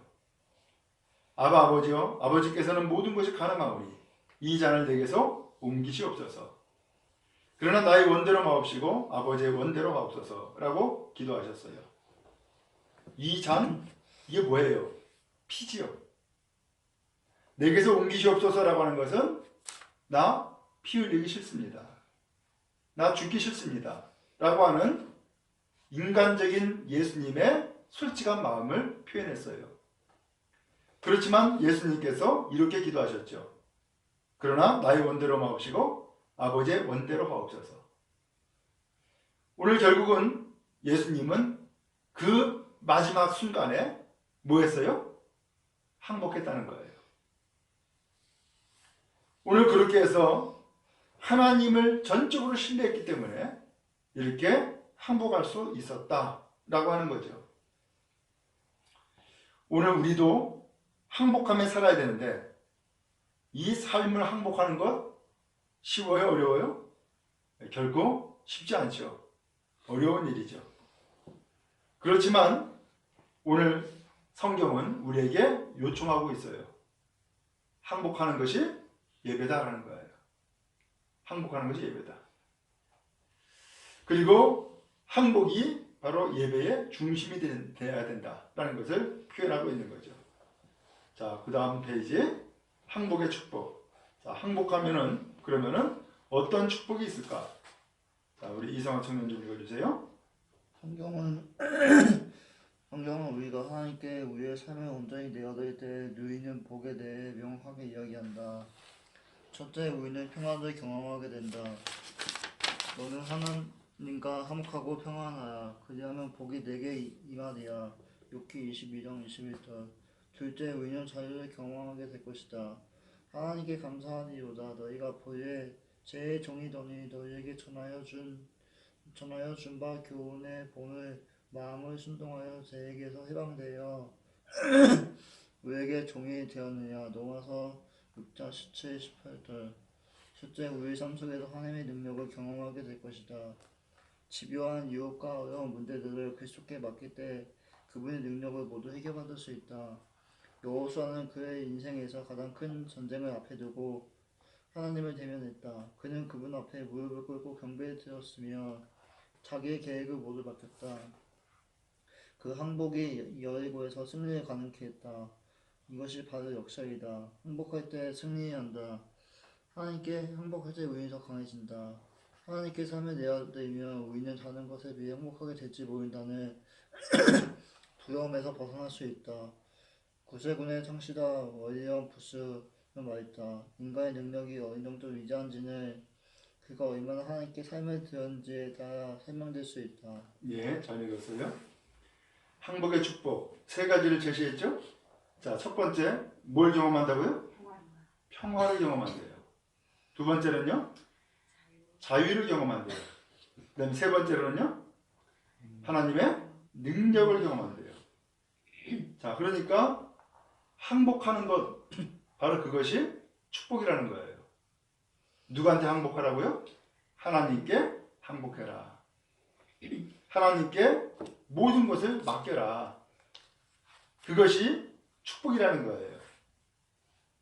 아버지여, 아버지께서는 모든 것이 가능하오니 이 잔을 내게서 옮기시옵소서. 그러나 나의 원대로 마옵시고 아버지의 원대로 마옵소서라고 기도하셨어요. 이 잔, 이게 뭐예요? 피지요. 내게서 옮기시옵소서라고 하는 것은 나 피 흘리기 싫습니다. 나 죽기 싫습니다. 라고 하는 인간적인 예수님의 솔직한 마음을 표현했어요. 그렇지만 예수님께서 이렇게 기도하셨죠. 그러나 나의 원대로 마옵시고 아버지의 원대로 마옵소서. 오늘 결국은 예수님은 그 마지막 순간에 뭐 했어요? 항복했다는 거예요. 오늘 그렇게 해서 하나님을 전적으로 신뢰했기 때문에 이렇게 항복할 수 있었다라고 하는 거죠. 오늘 우리도 항복하며 살아야 되는데 이 삶을 항복하는 것 쉬워요? 어려워요? 결코 쉽지 않죠. 어려운 일이죠. 그렇지만 오늘 성경은 우리에게 요청하고 있어요. 항복하는 것이 예배다라는 거예요. 항복하는 것이 예배다. 그리고 항복이 바로 예배의 중심이 되어야 된다라는 것을 표현하고 있는 거죠. 자, 그 다음 페이지 항복의 축복. 자, 항복하면은 그러면은 어떤 축복이 있을까? 자, 우리 이성환 청년 좀 읽어주세요. 성경은 우리가 하나님께 우리의 삶을 온전히 내어드릴 때 누리는 복에 대해 명확하게 이야기한다. 첫째, 우리는 평안을 경험하게 된다. 너는 하나님과 화목하고 평안하라. 그리하면 복이 내게 임하리라. 욥기 22장 21절. 둘째, 우리는 자유를 경험하게 될 것이다. 하나님께 감사하리로다. 너희가 보리에 제 종이더니 너희에게 전하여 준 바 교훈의 본을 마음을 순종하여 제에게서 해방되어 우리에게 종이 되었느냐. 로마서 6장 17, 18절. 셋째, 우리 삶 속에서 하나님의 능력을 경험하게 될 것이다. 집요한 유혹과 어려운 문제들을 그리스도께 맡길 때 그분의 능력을 모두 해결받을 수 있다. 여호수아는 그의 인생에서 가장 큰 전쟁을 앞에 두고 하나님을 대면했다. 그는 그분 앞에 무릎을 꿇고 경배를 드렸으며 자기의 계획을 모두 맡겼다. 그 항복이 여리고에서 승리를 가능케 했다. 이것이 바로 역설이다. 항복할 때 승리한다. 하나님께 항복할 때 우리는 더 강해진다. 하나님께 삶을 내어드리면 우리는 다른 것에 비해 행복하게 될지 모른다는 두려움에서 벗어날 수 있다. 구세군의 창시자 월리엄 부스는 말했다. 인간의 능력이 어느 정도 위대한지는 그가 얼마나 하나님께 삶을 드렸는지에 따라 설명될 수 있다. 예, 잘 읽었어요. 항복의 축복 세 가지를 제시했죠. 자, 첫 번째 뭘 경험한다고요? 평화를 경험한대요. 두 번째는요? 자유를 경험한대요. 그 다음에 세 번째로는요? 하나님의 능력을 경험한대요. 자, 그러니까 항복하는 것 바로 그것이 축복이라는 거예요. 누구한테 항복하라고요? 하나님께 항복해라. 하나님께 모든 것을 맡겨라. 그것이 축복이라는 거예요.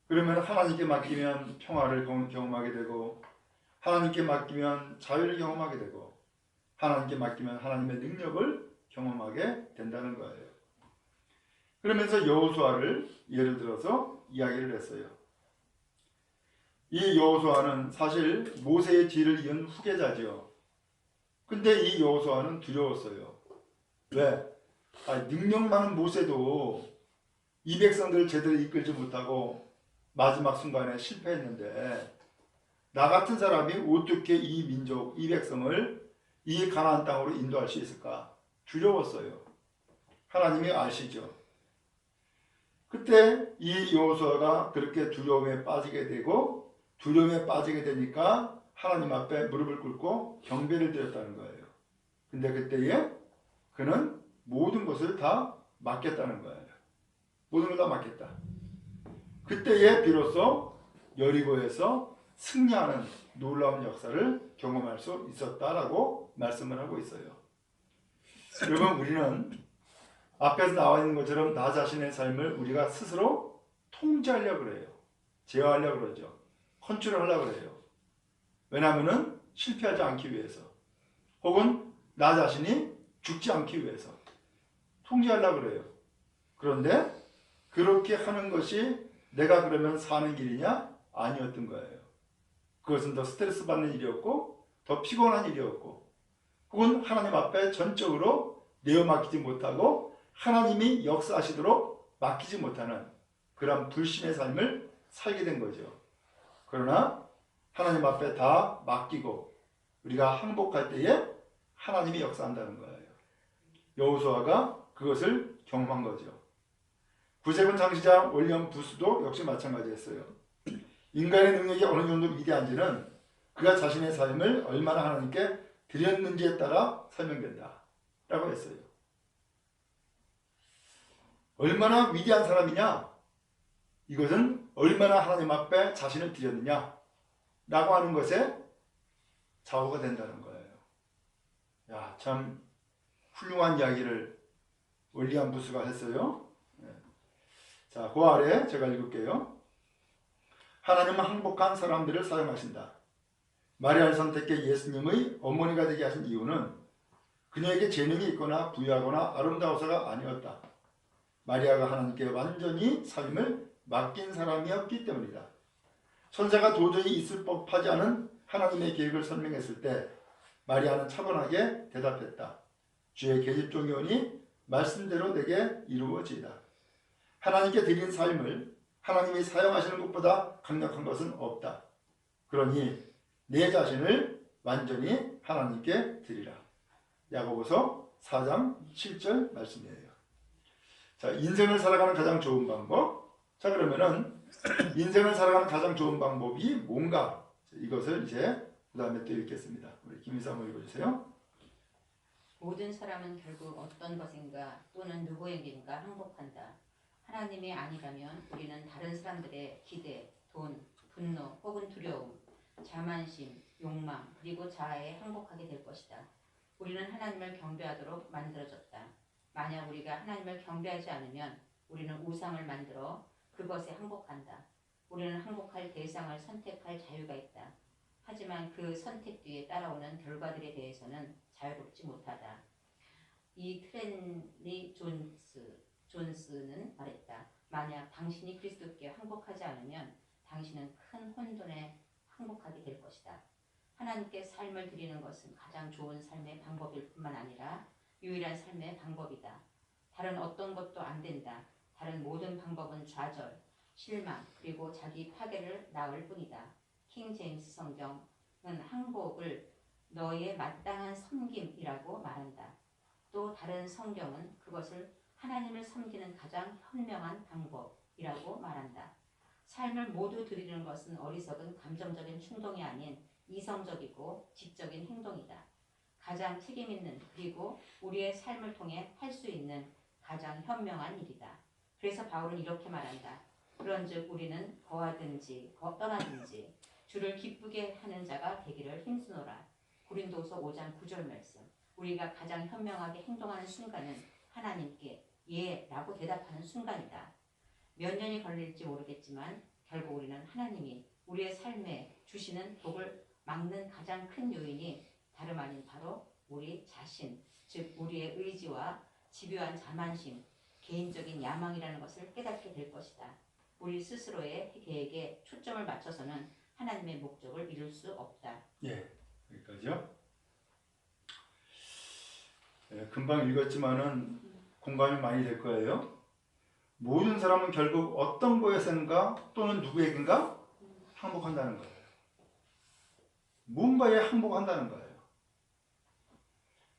그러면 하나님께 맡기면 평화를 경험하게 되고, 하나님께 맡기면 자유를 경험하게 되고, 하나님께 맡기면 하나님의 능력을 경험하게 된다는 거예요. 그러면서 여호수아를 예를 들어서 이야기를 했어요. 이 여호수아는 사실 모세의 뒤를 이은 후계자죠. 근데 이 여호수아는 두려웠어요. 왜? 능력 많은 모세도 이 백성들을 제대로 이끌지 못하고 마지막 순간에 실패했는데 나 같은 사람이 어떻게 이 민족, 이 백성을 이 가나안 땅으로 인도할 수 있을까? 두려웠어요. 하나님이 아시죠. 그때 이 여호수아가 그렇게 두려움에 빠지게 되고 두려움에 빠지게 되니까 하나님 앞에 무릎을 꿇고 경배를 드렸다는 거예요. 근데 그때에 그는 모든 것을 다 맡겼다는 거예요. 모든 걸 다 맡겼다. 그때에 비로소 여리고에서 승리하는 놀라운 역사를 경험할 수 있었다라고 말씀을 하고 있어요. 여러분, 우리는 앞에서 나와 있는 것처럼 나 자신의 삶을 우리가 스스로 통제하려고 그래요. 제어하려고 그러죠. 컨트롤하려고 그래요. 왜냐하면 실패하지 않기 위해서, 혹은 나 자신이 죽지 않기 위해서 통제하려고 그래요. 그런데 그렇게 하는 것이 내가 그러면 사는 길이냐? 아니었던 거예요. 그것은 더 스트레스 받는 일이었고 더 피곤한 일이었고, 혹은 하나님 앞에 전적으로 내어 맡기지 못하고 하나님이 역사하시도록 맡기지 못하는 그런 불신의 삶을 살게 된 거죠. 그러나 하나님 앞에 다 맡기고 우리가 항복할 때에 하나님이 역사한다는 거예요. 여호수아가 그것을 경험한 거죠. 구세군 창시자 월리엄 부스도 역시 마찬가지였어요. 인간의 능력이 어느 정도 위대한지는 그가 자신의 삶을 얼마나 하나님께 드렸는지에 따라 설명된다 라고 했어요. 얼마나 위대한 사람이냐? 이것은 얼마나 하나님 앞에 자신을 드렸느냐 라고 하는 것에 좌우가 된다는 거예요. 야, 참 훌륭한 이야기를 월리엄 부스가 했어요. 자, 그 아래 제가 읽을게요. 하나님은 항복한 사람들을 사용하신다. 마리아를 선택해 예수님의 어머니가 되게 하신 이유는 그녀에게 재능이 있거나 부유하거나 아름다워서가 아니었다. 마리아가 하나님께 완전히 삶을 맡긴 사람이었기 때문이다. 천사가 도저히 있을 법하지 않은 하나님의 계획을 설명했을 때 마리아는 차분하게 대답했다. 주의 계집종이 오니 말씀대로 내게 이루어지이다. 하나님께 드린 삶을 하나님이 사용하시는 것보다 강력한 것은 없다. 그러니 내 자신을 완전히 하나님께 드리라. 야고보서 4장 7절 말씀이에요. 자, 인생을 살아가는 가장 좋은 방법. 자, 그러면은 인생을 살아가는 가장 좋은 방법이 뭔가? 이것을 이제 그 다음에 또 읽겠습니다. 우리 김희사 한번 읽어주세요. 모든 사람은 결국 어떤 것인가 또는 누구에게인가 항복한다. 하나님이 아니라면 우리는 다른 사람들의 기대, 돈, 분노 혹은 두려움, 자만심, 욕망 그리고 자아에 항복하게 될 것이다. 우리는 하나님을 경배하도록 만들어졌다. 만약 우리가 하나님을 경배하지 않으면 우리는 우상을 만들어 그것에 항복한다. 우리는 항복할 대상을 선택할 자유가 있다. 하지만 그 선택 뒤에 따라오는 결과들에 대해서는 자유롭지 못하다. 이 트렌리 존스는 말했다. 만약 당신이 그리스도께 항복하지 않으면 당신은 큰 혼돈에 항복하게 될 것이다. 하나님께 삶을 드리는 것은 가장 좋은 삶의 방법일 뿐만 아니라 유일한 삶의 방법이다. 다른 어떤 것도 안 된다. 다른 모든 방법은 좌절, 실망, 그리고 자기 파괴를 낳을 뿐이다. 킹 제임스 성경은 항복을 너의 마땅한 섬김이라고 말한다. 또 다른 성경은 그것을 하나님을 섬기는 가장 현명한 방법이라고 말한다. 삶을 모두 드리는 것은 어리석은 감정적인 충동이 아닌 이성적이고 지적인 행동이다. 가장 책임있는 그리고 우리의 삶을 통해 할 수 있는 가장 현명한 일이다. 그래서 바울은 이렇게 말한다. 그런즉 우리는 거하든지 떠나든지 주를 기쁘게 하는 자가 되기를 힘쓰노라. 고린도서 5장 9절 말씀. 우리가 가장 현명하게 행동하는 순간은 하나님께 예라고 대답하는 순간이다. 몇 년이 걸릴지 모르겠지만 결국 우리는 하나님이 우리의 삶에 주시는 복을 막는 가장 큰 요인이 다름 아닌 바로 우리 자신, 즉 우리의 의지와 집요한 자만심, 개인적인 야망이라는 것을 깨닫게 될 것이다. 우리 스스로의 계획에 초점을 맞춰서는 하나님의 목적을 이룰 수 없다. 예, 여기까지요. 예, 금방 읽었지만은 공감이 많이 될 거예요. 모든 사람은 결국 어떤 거에선가 또는 누구에겐가 항복한다는 거예요. 뭔가에 항복한다는 거예요.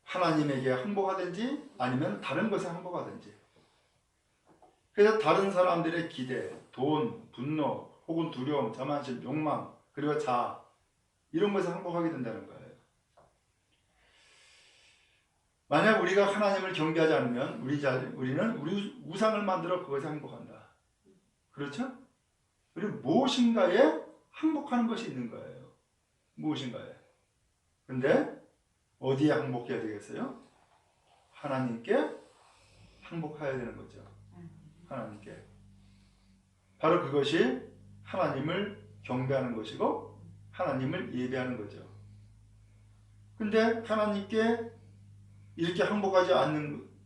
하나님에게 항복하든지 아니면 다른 것에 항복하든지. 그래서 다른 사람들의 기대, 돈, 분노, 혹은 두려움, 자만심, 욕망, 그리고 자아 이런 것에 항복하게 된다는 거예요. 만약 우리가 하나님을 경배하지 않으면 우리는 우리 우상을 만들어 그것에 항복한다. 그렇죠? 그리고 무엇인가에 항복하는 것이 있는 거예요. 무엇인가에. 근데 어디에 항복해야 되겠어요? 하나님께 항복해야 되는 거죠. 하나님께. 바로 그것이 하나님을 경배하는 것이고 하나님을 예배하는 거죠. 근데 하나님께 이렇게 항복하지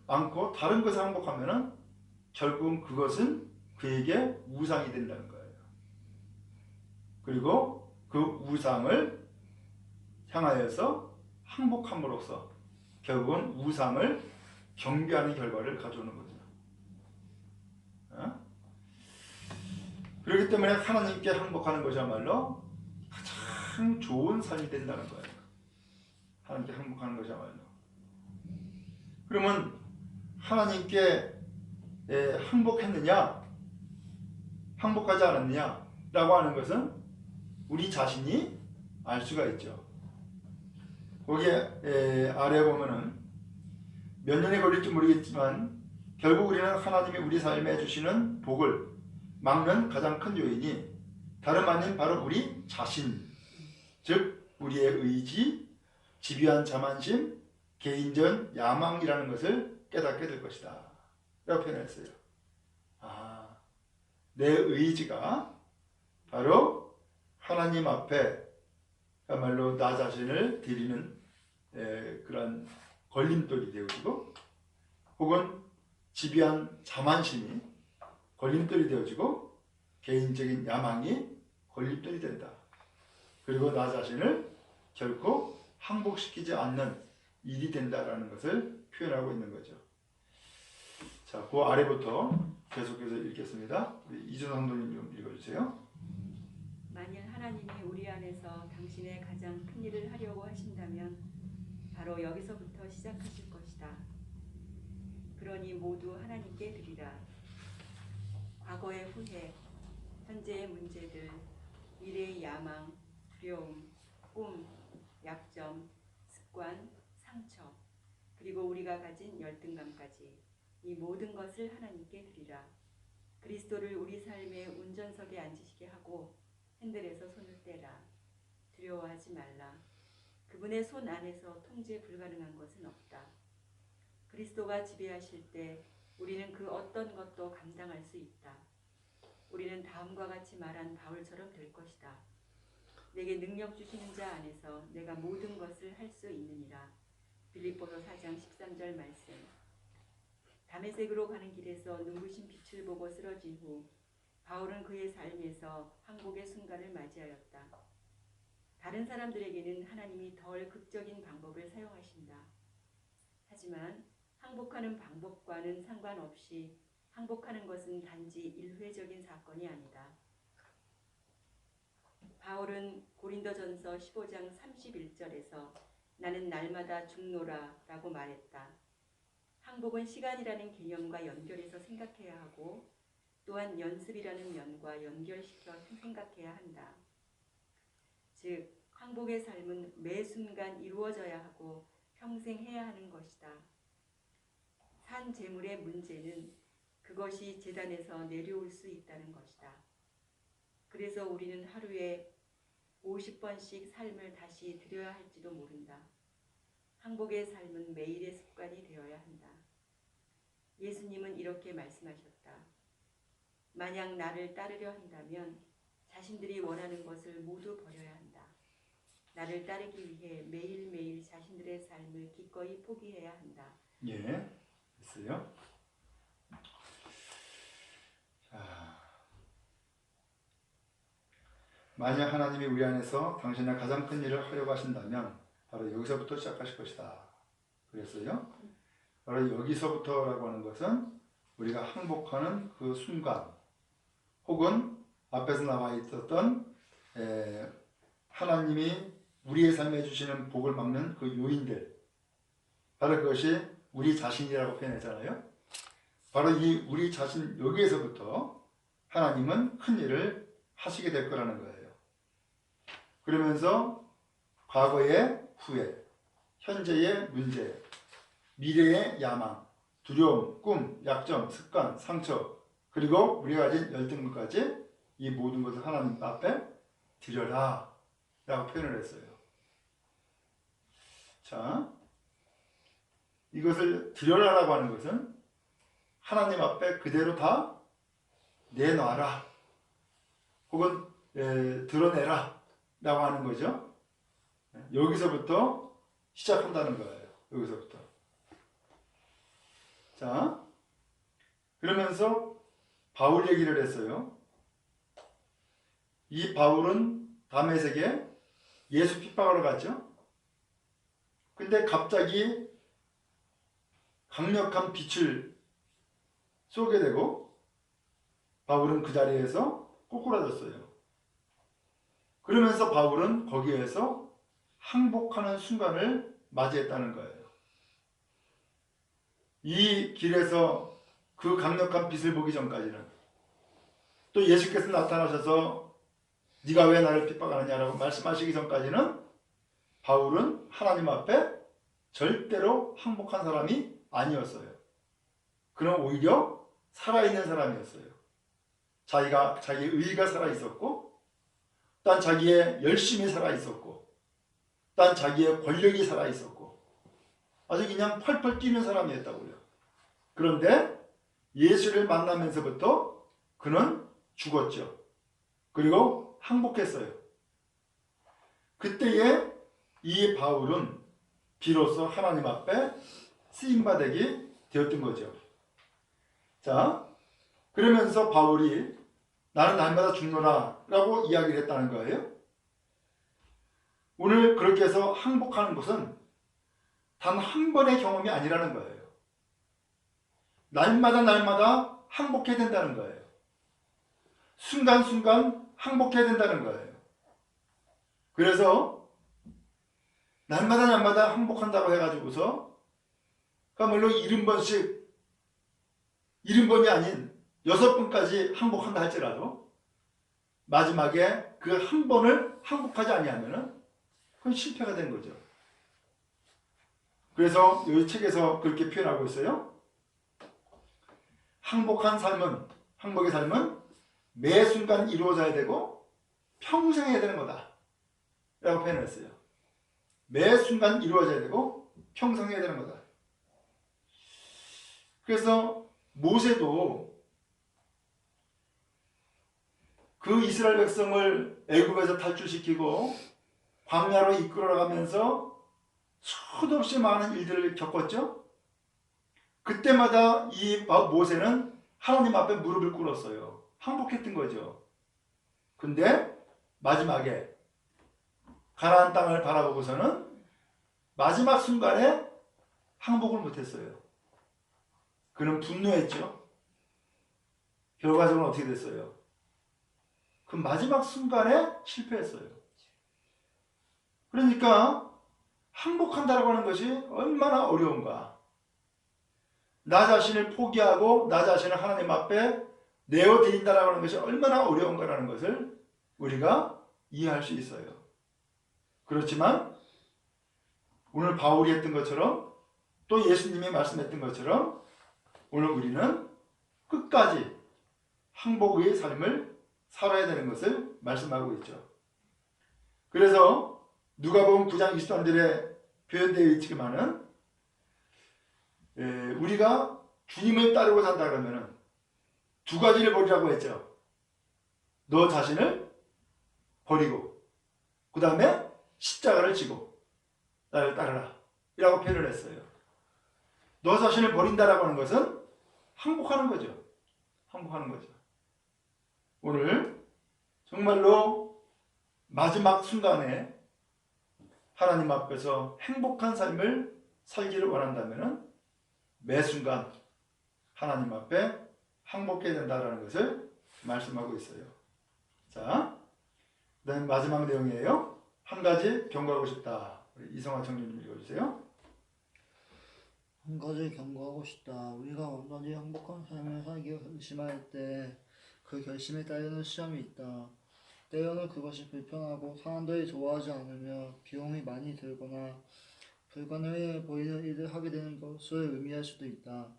않고 다른 것에 항복하면은 결국은 그것은 그에게 우상이 된다는 거예요. 그리고 그 우상을 향하여서 항복함으로써 결국은 우상을 경배하는 결과를 가져오는 거죠. 그렇기 때문에 하나님께 항복하는 것이야말로 가장 좋은 삶이 된다는 거예요. 하나님께 항복하는 것이야말로. 그러면 하나님께 항복했느냐, 항복하지 않았느냐라고 하는 것은 우리 자신이 알 수가 있죠. 거기에 아래 보면은 몇 년이 걸릴지 모르겠지만 결국 우리는 하나님이 우리 삶에 주시는 복을 막는 가장 큰 요인이 다름 아닌 바로 우리 자신, 즉 우리의 의지, 집요한 자만심, 개인적 야망이라는 것을 깨닫게 될 것이다 라고 표현했어요. 내 의지가 바로 하나님 앞에 그야말로 나 자신을 드리는 그런 걸림돌이 되어지고, 혹은 집요한 자만심이 걸림돌이 되어지고 개인적인 야망이 걸림돌이 된다. 그리고 나 자신을 결코 항복시키지 않는 일이 된다라는 것을 표현하고 있는 거죠. 자, 그 아래부터 계속해서 읽겠습니다. 우리 이준호 감독님 좀 읽어주세요. 만일 하나님이 우리 안에서 당신의 가장 큰 일을 하려고 하신다면 바로 여기서부터 시작하실 것이다. 그러니 모두 하나님께 드리라. 과거의 후회, 현재의 문제들, 미래의 야망, 두려움, 꿈, 약점, 습관, 상처, 그리고 우리가 가진 열등감까지 이 모든 것을 하나님께 드리라. 그리스도를 우리 삶의 운전석에 앉으시게 하고 핸들에서 손을 떼라. 두려워하지 말라. 그분의 손 안에서 통제 불가능한 것은 없다. 그리스도가 지배하실 때 우리는 그 어떤 것도 감당할 수 있다. 우리는 다음과 같이 말한 바울처럼 될 것이다. 내게 능력 주시는 자 안에서 내가 모든 것을 할 수 있느니라. 빌립보서 4장 13절 말씀. 다메섹으로 가는 길에서 눈부신 빛을 보고 쓰러진 후 바울은 그의 삶에서 항복의 순간을 맞이하였다. 다른 사람들에게는 하나님이 덜 극적인 방법을 사용하신다. 하지만 항복하는 방법과는 상관없이 항복하는 것은 단지 일회적인 사건이 아니다. 바울은 고린도전서 15장 31절에서 나는 날마다 죽노라 라고 말했다. 항복은 시간이라는 개념과 연결해서 생각해야 하고 또한 연습이라는 면과 연결시켜 생각해야 한다. 즉, 항복의 삶은 매 순간 이루어져야 하고 평생 해야 하는 것이다. 산 제물의 문제는 그것이 제단에서 내려올 수 있다는 것이다. 그래서 우리는 하루에 50번씩 삶을 다시 드려야 할지도 모른다. 항복의 삶은 매일의 습관이 되어야 한다. 예수님은 이렇게 말씀하셨다. 만약 나를 따르려 한다면 자신들이 원하는 것을 모두 버려야 한다. 나를 따르기 위해 매일매일 자신들의 삶을 기꺼이 포기해야 한다. 예, 됐어요. 자, 만약 하나님이 우리 안에서 당신의 가장 큰 일을 하려고 하신다면 바로 여기서부터 시작하실 것이다. 그랬어요. 바로 여기서부터라고 하는 것은 우리가 항복하는 그 순간 혹은 앞에서 나와 있었던 하나님이 우리의 삶에 주시는 복을 막는 그 요인들, 바로 그것이 우리 자신이라고 표현했잖아요. 바로 이 우리 자신, 여기에서부터 하나님은 큰 일을 하시게 될 거라는 거예요. 그러면서 과거의 후회, 현재의 문제, 미래의 야망, 두려움, 꿈, 약점, 습관, 상처, 그리고 우리가 가진 열등감까지 이 모든 것을 하나님 앞에 드려라 라고 표현을 했어요. 자, 이것을 드려라라고 하는 것은 하나님 앞에 그대로 다 내놔라 혹은 드러내라 라고 하는 거죠. 여기서부터 시작한다는 거예요. 여기서부터. 자, 그러면서 바울 얘기를 했어요. 이 바울은 다메섹에 예수 핍박하러 갔죠. 근데 갑자기 강력한 빛을 쏘게 되고 바울은 그 자리에서 꼬꾸라졌어요. 그러면서 바울은 거기에서 항복하는 순간을 맞이했다는 거예요. 이 길에서 그 강력한 빛을 보기 전까지는 또 예수께서 나타나셔서 네가 왜 나를 핍박하느냐라고 말씀하시기 전까지는 바울은 하나님 앞에 절대로 항복한 사람이 아니었어요. 그럼 오히려 살아있는 사람이었어요. 자기 의의가 살아있었고 또 자기의 열심이 살아있었고 또 자기의 권력이 살아있었고 아주 그냥 펄펄 뛰는 사람이었다고요. 그런데 예수를 만나면서부터 그는 죽었죠. 그리고 항복했어요. 그때에 이 바울은 비로소 하나님 앞에 쓰임받게 되었던 거죠. 자, 그러면서 바울이 나는 날마다 죽노라 라고 이야기를 했다는 거예요. 오늘 그렇게 해서 항복하는 것은 단 한 번의 경험이 아니라는 거예요. 날마다 항복해야 된다는 거예요. 순간순간 항복해야 된다는 거예요. 그래서 날마다 항복한다고 해가지고서 그야말로 70번씩 70번이 아닌 6번까지 항복한다 할지라도 마지막에 그 한 번을 항복하지 아니하면은 그건 실패가 된 거죠. 그래서 이 책에서 그렇게 표현하고 있어요. 항복의 삶은 매 순간 이루어져야 되고 평생 해야 되는 거다 라고 표현했어요. 매 순간 이루어져야 되고 평생 해야 되는 거다. 그래서 모세도 그 이스라엘 백성을 애굽에서 탈출시키고 광야로 이끌어가면서 수도 없이 많은 일들을 겪었죠. 그때마다 이 모세는 하나님 앞에 무릎을 꿇었어요. 항복했던 거죠. 근데 마지막에 가나안 땅을 바라보고서는 마지막 순간에 항복을 못했어요. 그는 분노했죠. 결과적으로 어떻게 됐어요? 그 마지막 순간에 실패했어요. 그러니까 항복한다라고 하는 것이 얼마나 어려운가. 나 자신을 포기하고 나 자신을 하나님 앞에 내어드린다라고 하는 것이 얼마나 어려운가라는 것을 우리가 이해할 수 있어요. 그렇지만 오늘 바울이 했던 것처럼 또 예수님이 말씀했던 것처럼 오늘 우리는 끝까지 항복의 삶을 살아야 되는 것을 말씀하고 있죠. 그래서 누가복음 9장 23절에 표현되어 있지만은 우리가 주님을 따르고 산다 그러면은 두 가지를 버리라고 했죠. 너 자신을 버리고 그 다음에 십자가를 지고 나를 따르라 이라고 표현을 했어요. 너 자신을 버린다라고 하는 것은 항복하는 거죠. 항복하는 거죠. 오늘 정말로 마지막 순간에 하나님 앞에서 행복한 삶을 살기를 원한다면 매 순간 하나님 앞에 항복해야 된다는 것을 말씀하고 있어요. 자, 그다음 마지막 내용이에요. 한 가지 경고하고 싶다. 우리 이성화 청년님 읽어주세요. 한 가지 경고하고 싶다. 우리가 완전히 행복한 삶을 살기 결심할 때 그 결심에 따르는 시험이 있다. 때로는 그것이 불편하고 사람들이 좋아하지 않으며 비용이 많이 들거나 불가능해 보이는 일을 하게 되는 것을 의미할 수도 있다.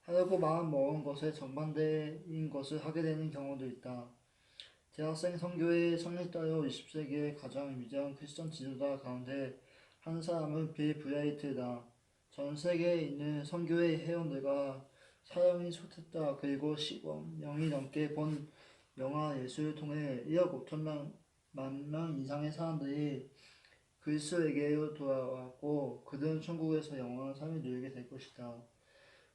하려고 마음 먹은 것에 정반대인 것을 하게 되는 경우도 있다. 대학생 선교회創立따로 20세기의 가장 위대한 크리스천 지도자 가운데 한 사람은 빌 브라이트다. 전 세계에 있는 선교회 회원들과 사형이 솟았다. 그리고 10억 명이 넘게 본 영화 예술을 통해 1억 5천만 명 이상의 사람들이 그리스도에게로 돌아왔고 그들은 천국에서 영원한 삶을 누리게 될 것이다.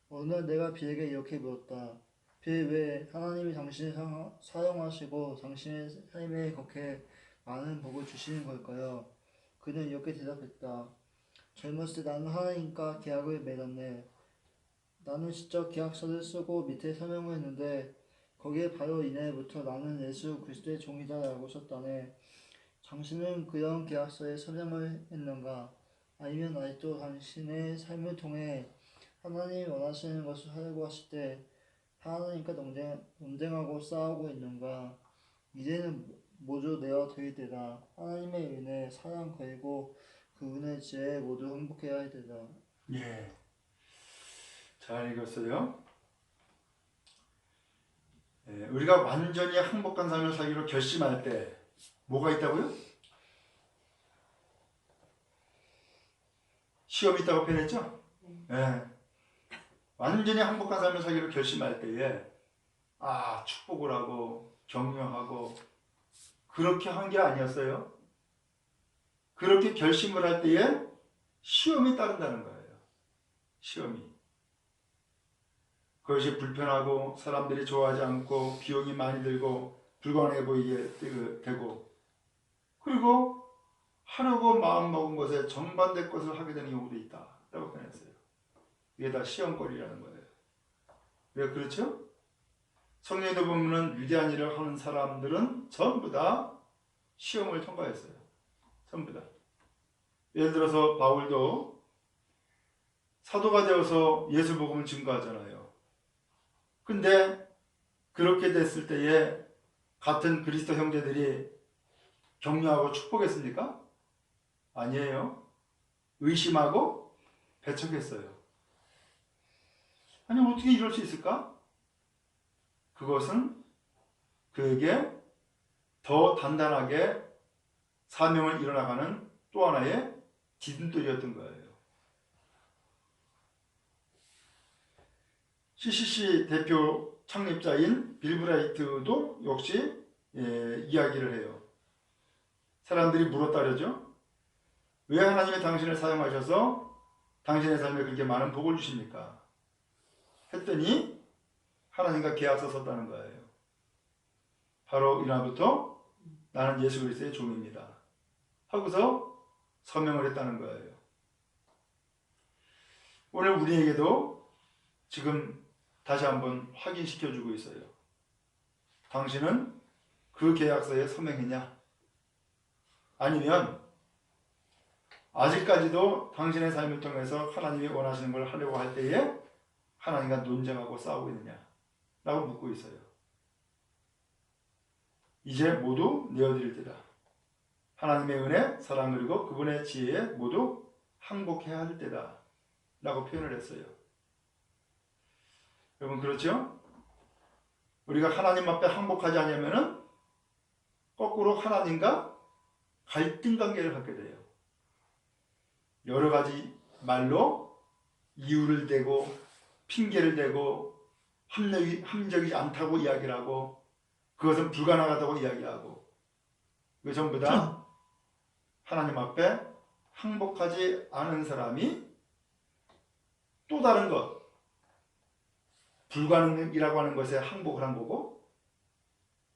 어느 날 내가 빌에게 이렇게 물었다. 빌, 왜 하나님이 당신을 사용하시고 당신의 삶에 그렇게 많은 복을 주시는 걸까요? 그는 이렇게 대답했다. 젊었을 때 나는 하나님과 계약을 맺었네. 나는 직접 계약서를 쓰고 밑에 서명을 했는데 거기에 바로 이날부터 나는 예수 그리스도의 종이다 라고 썼다네. 당신은 그런 계약서에 서명을 했는가? 아니면 아직도 당신의 삶을 통해 하나님이 원하시는 것을 하려고 하실 때 하나님과 논쟁하고 싸우고 있는가? 이제는 모두 내어 드릴 때다. 하나님의 은혜, 사랑 그리고 그 은혜 지혜에 모두 행복해야 할 때다. 예, 잘 읽었어요. 우리가 완전히 행복한 삶을 살기로 결심할 때 뭐가 있다고요? 시험이 있다고 표현했죠? 네. 완전히 행복한 삶을 살기로 결심할 때에 축복을 하고 격려하고 그렇게 한 게 아니었어요. 그렇게 결심을 할 때에 시험이 따른다는 거예요. 시험이. 그것이 불편하고 사람들이 좋아하지 않고 비용이 많이 들고 불가능해 보이게 되고 그리고 하려고 마음먹은 것에 정반대 것을 하게 되는 경우도 있다 라고 표현했어요. 이게 다 시험거리라는 거예요. 왜 그렇죠? 성경에도 보면 위대한 일을 하는 사람들은 전부 다 시험을 통과했어요. 전부 다. 예를 들어서 바울도 사도가 되어서 예수 복음을 증거하잖아요. 근데 그렇게 됐을 때에 같은 그리스도 형제들이 격려하고 축복했습니까? 아니에요. 의심하고 배척했어요. 아니 어떻게 이럴 수 있을까? 그것은 그에게 더 단단하게 사명을 이뤄나가는 또 하나의 디딤돌이었던 거예요. CCC 대표 창립자인 빌 브라이트도 역시 이야기를 해요. 사람들이 물었다 그러죠. 왜 하나님이 당신을 사용하셔서 당신의 삶에 그렇게 많은 복을 주십니까? 했더니 하나님과 계약서 썼다는 거예요. 바로 이날부터 나는 예수 그리스도의 종입니다 하고서 서명을 했다는 거예요. 오늘 우리에게도 지금 다시 한번 확인시켜주고 있어요. 당신은 그 계약서에 서명했냐? 아니면 아직까지도 당신의 삶을 통해서 하나님이 원하시는 걸 하려고 할 때에 하나님과 논쟁하고 싸우고 있느냐? 라고 묻고 있어요. 이제 모두 내어드릴 때다. 하나님의 은혜, 사랑 그리고 그분의 지혜에 모두 항복해야 할 때다. 라고 표현을 했어요. 여러분 그렇죠? 우리가 하나님 앞에 항복하지 않으면은 거꾸로 하나님과 갈등 관계를 갖게 돼요. 여러 가지 말로 이유를 대고 핑계를 대고 합리적이지 않다고 이야기를 하고 그것은 불가능하다고 이야기하고 그 전부 다 하나님 앞에 항복하지 않은 사람이 또 다른 것 불가능이라고 하는 것에 항복을 한 거고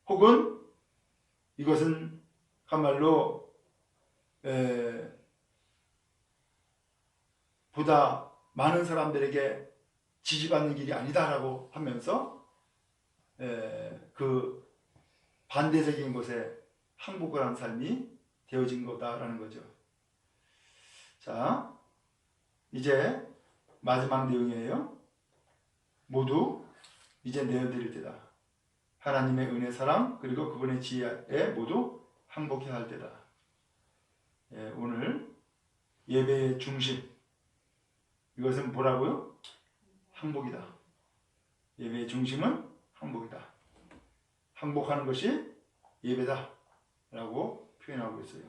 혹은 이것은 한말로 보다 많은 사람들에게 지지받는 길이 아니다라고 하면서 그 반대적인 것에 항복을 한 삶이 되어진 거다라는 거죠. 자, 이제 마지막 내용이에요. 모두 이제 내어드릴 때다. 하나님의 은혜, 사랑 그리고 그분의 지혜에 모두 항복해야 할 때다. 오늘 예배의 중심 이것은 뭐라고요? 항복이다. 예배의 중심은 항복이다. 항복하는 것이 예배다 라고 표현하고 있어요.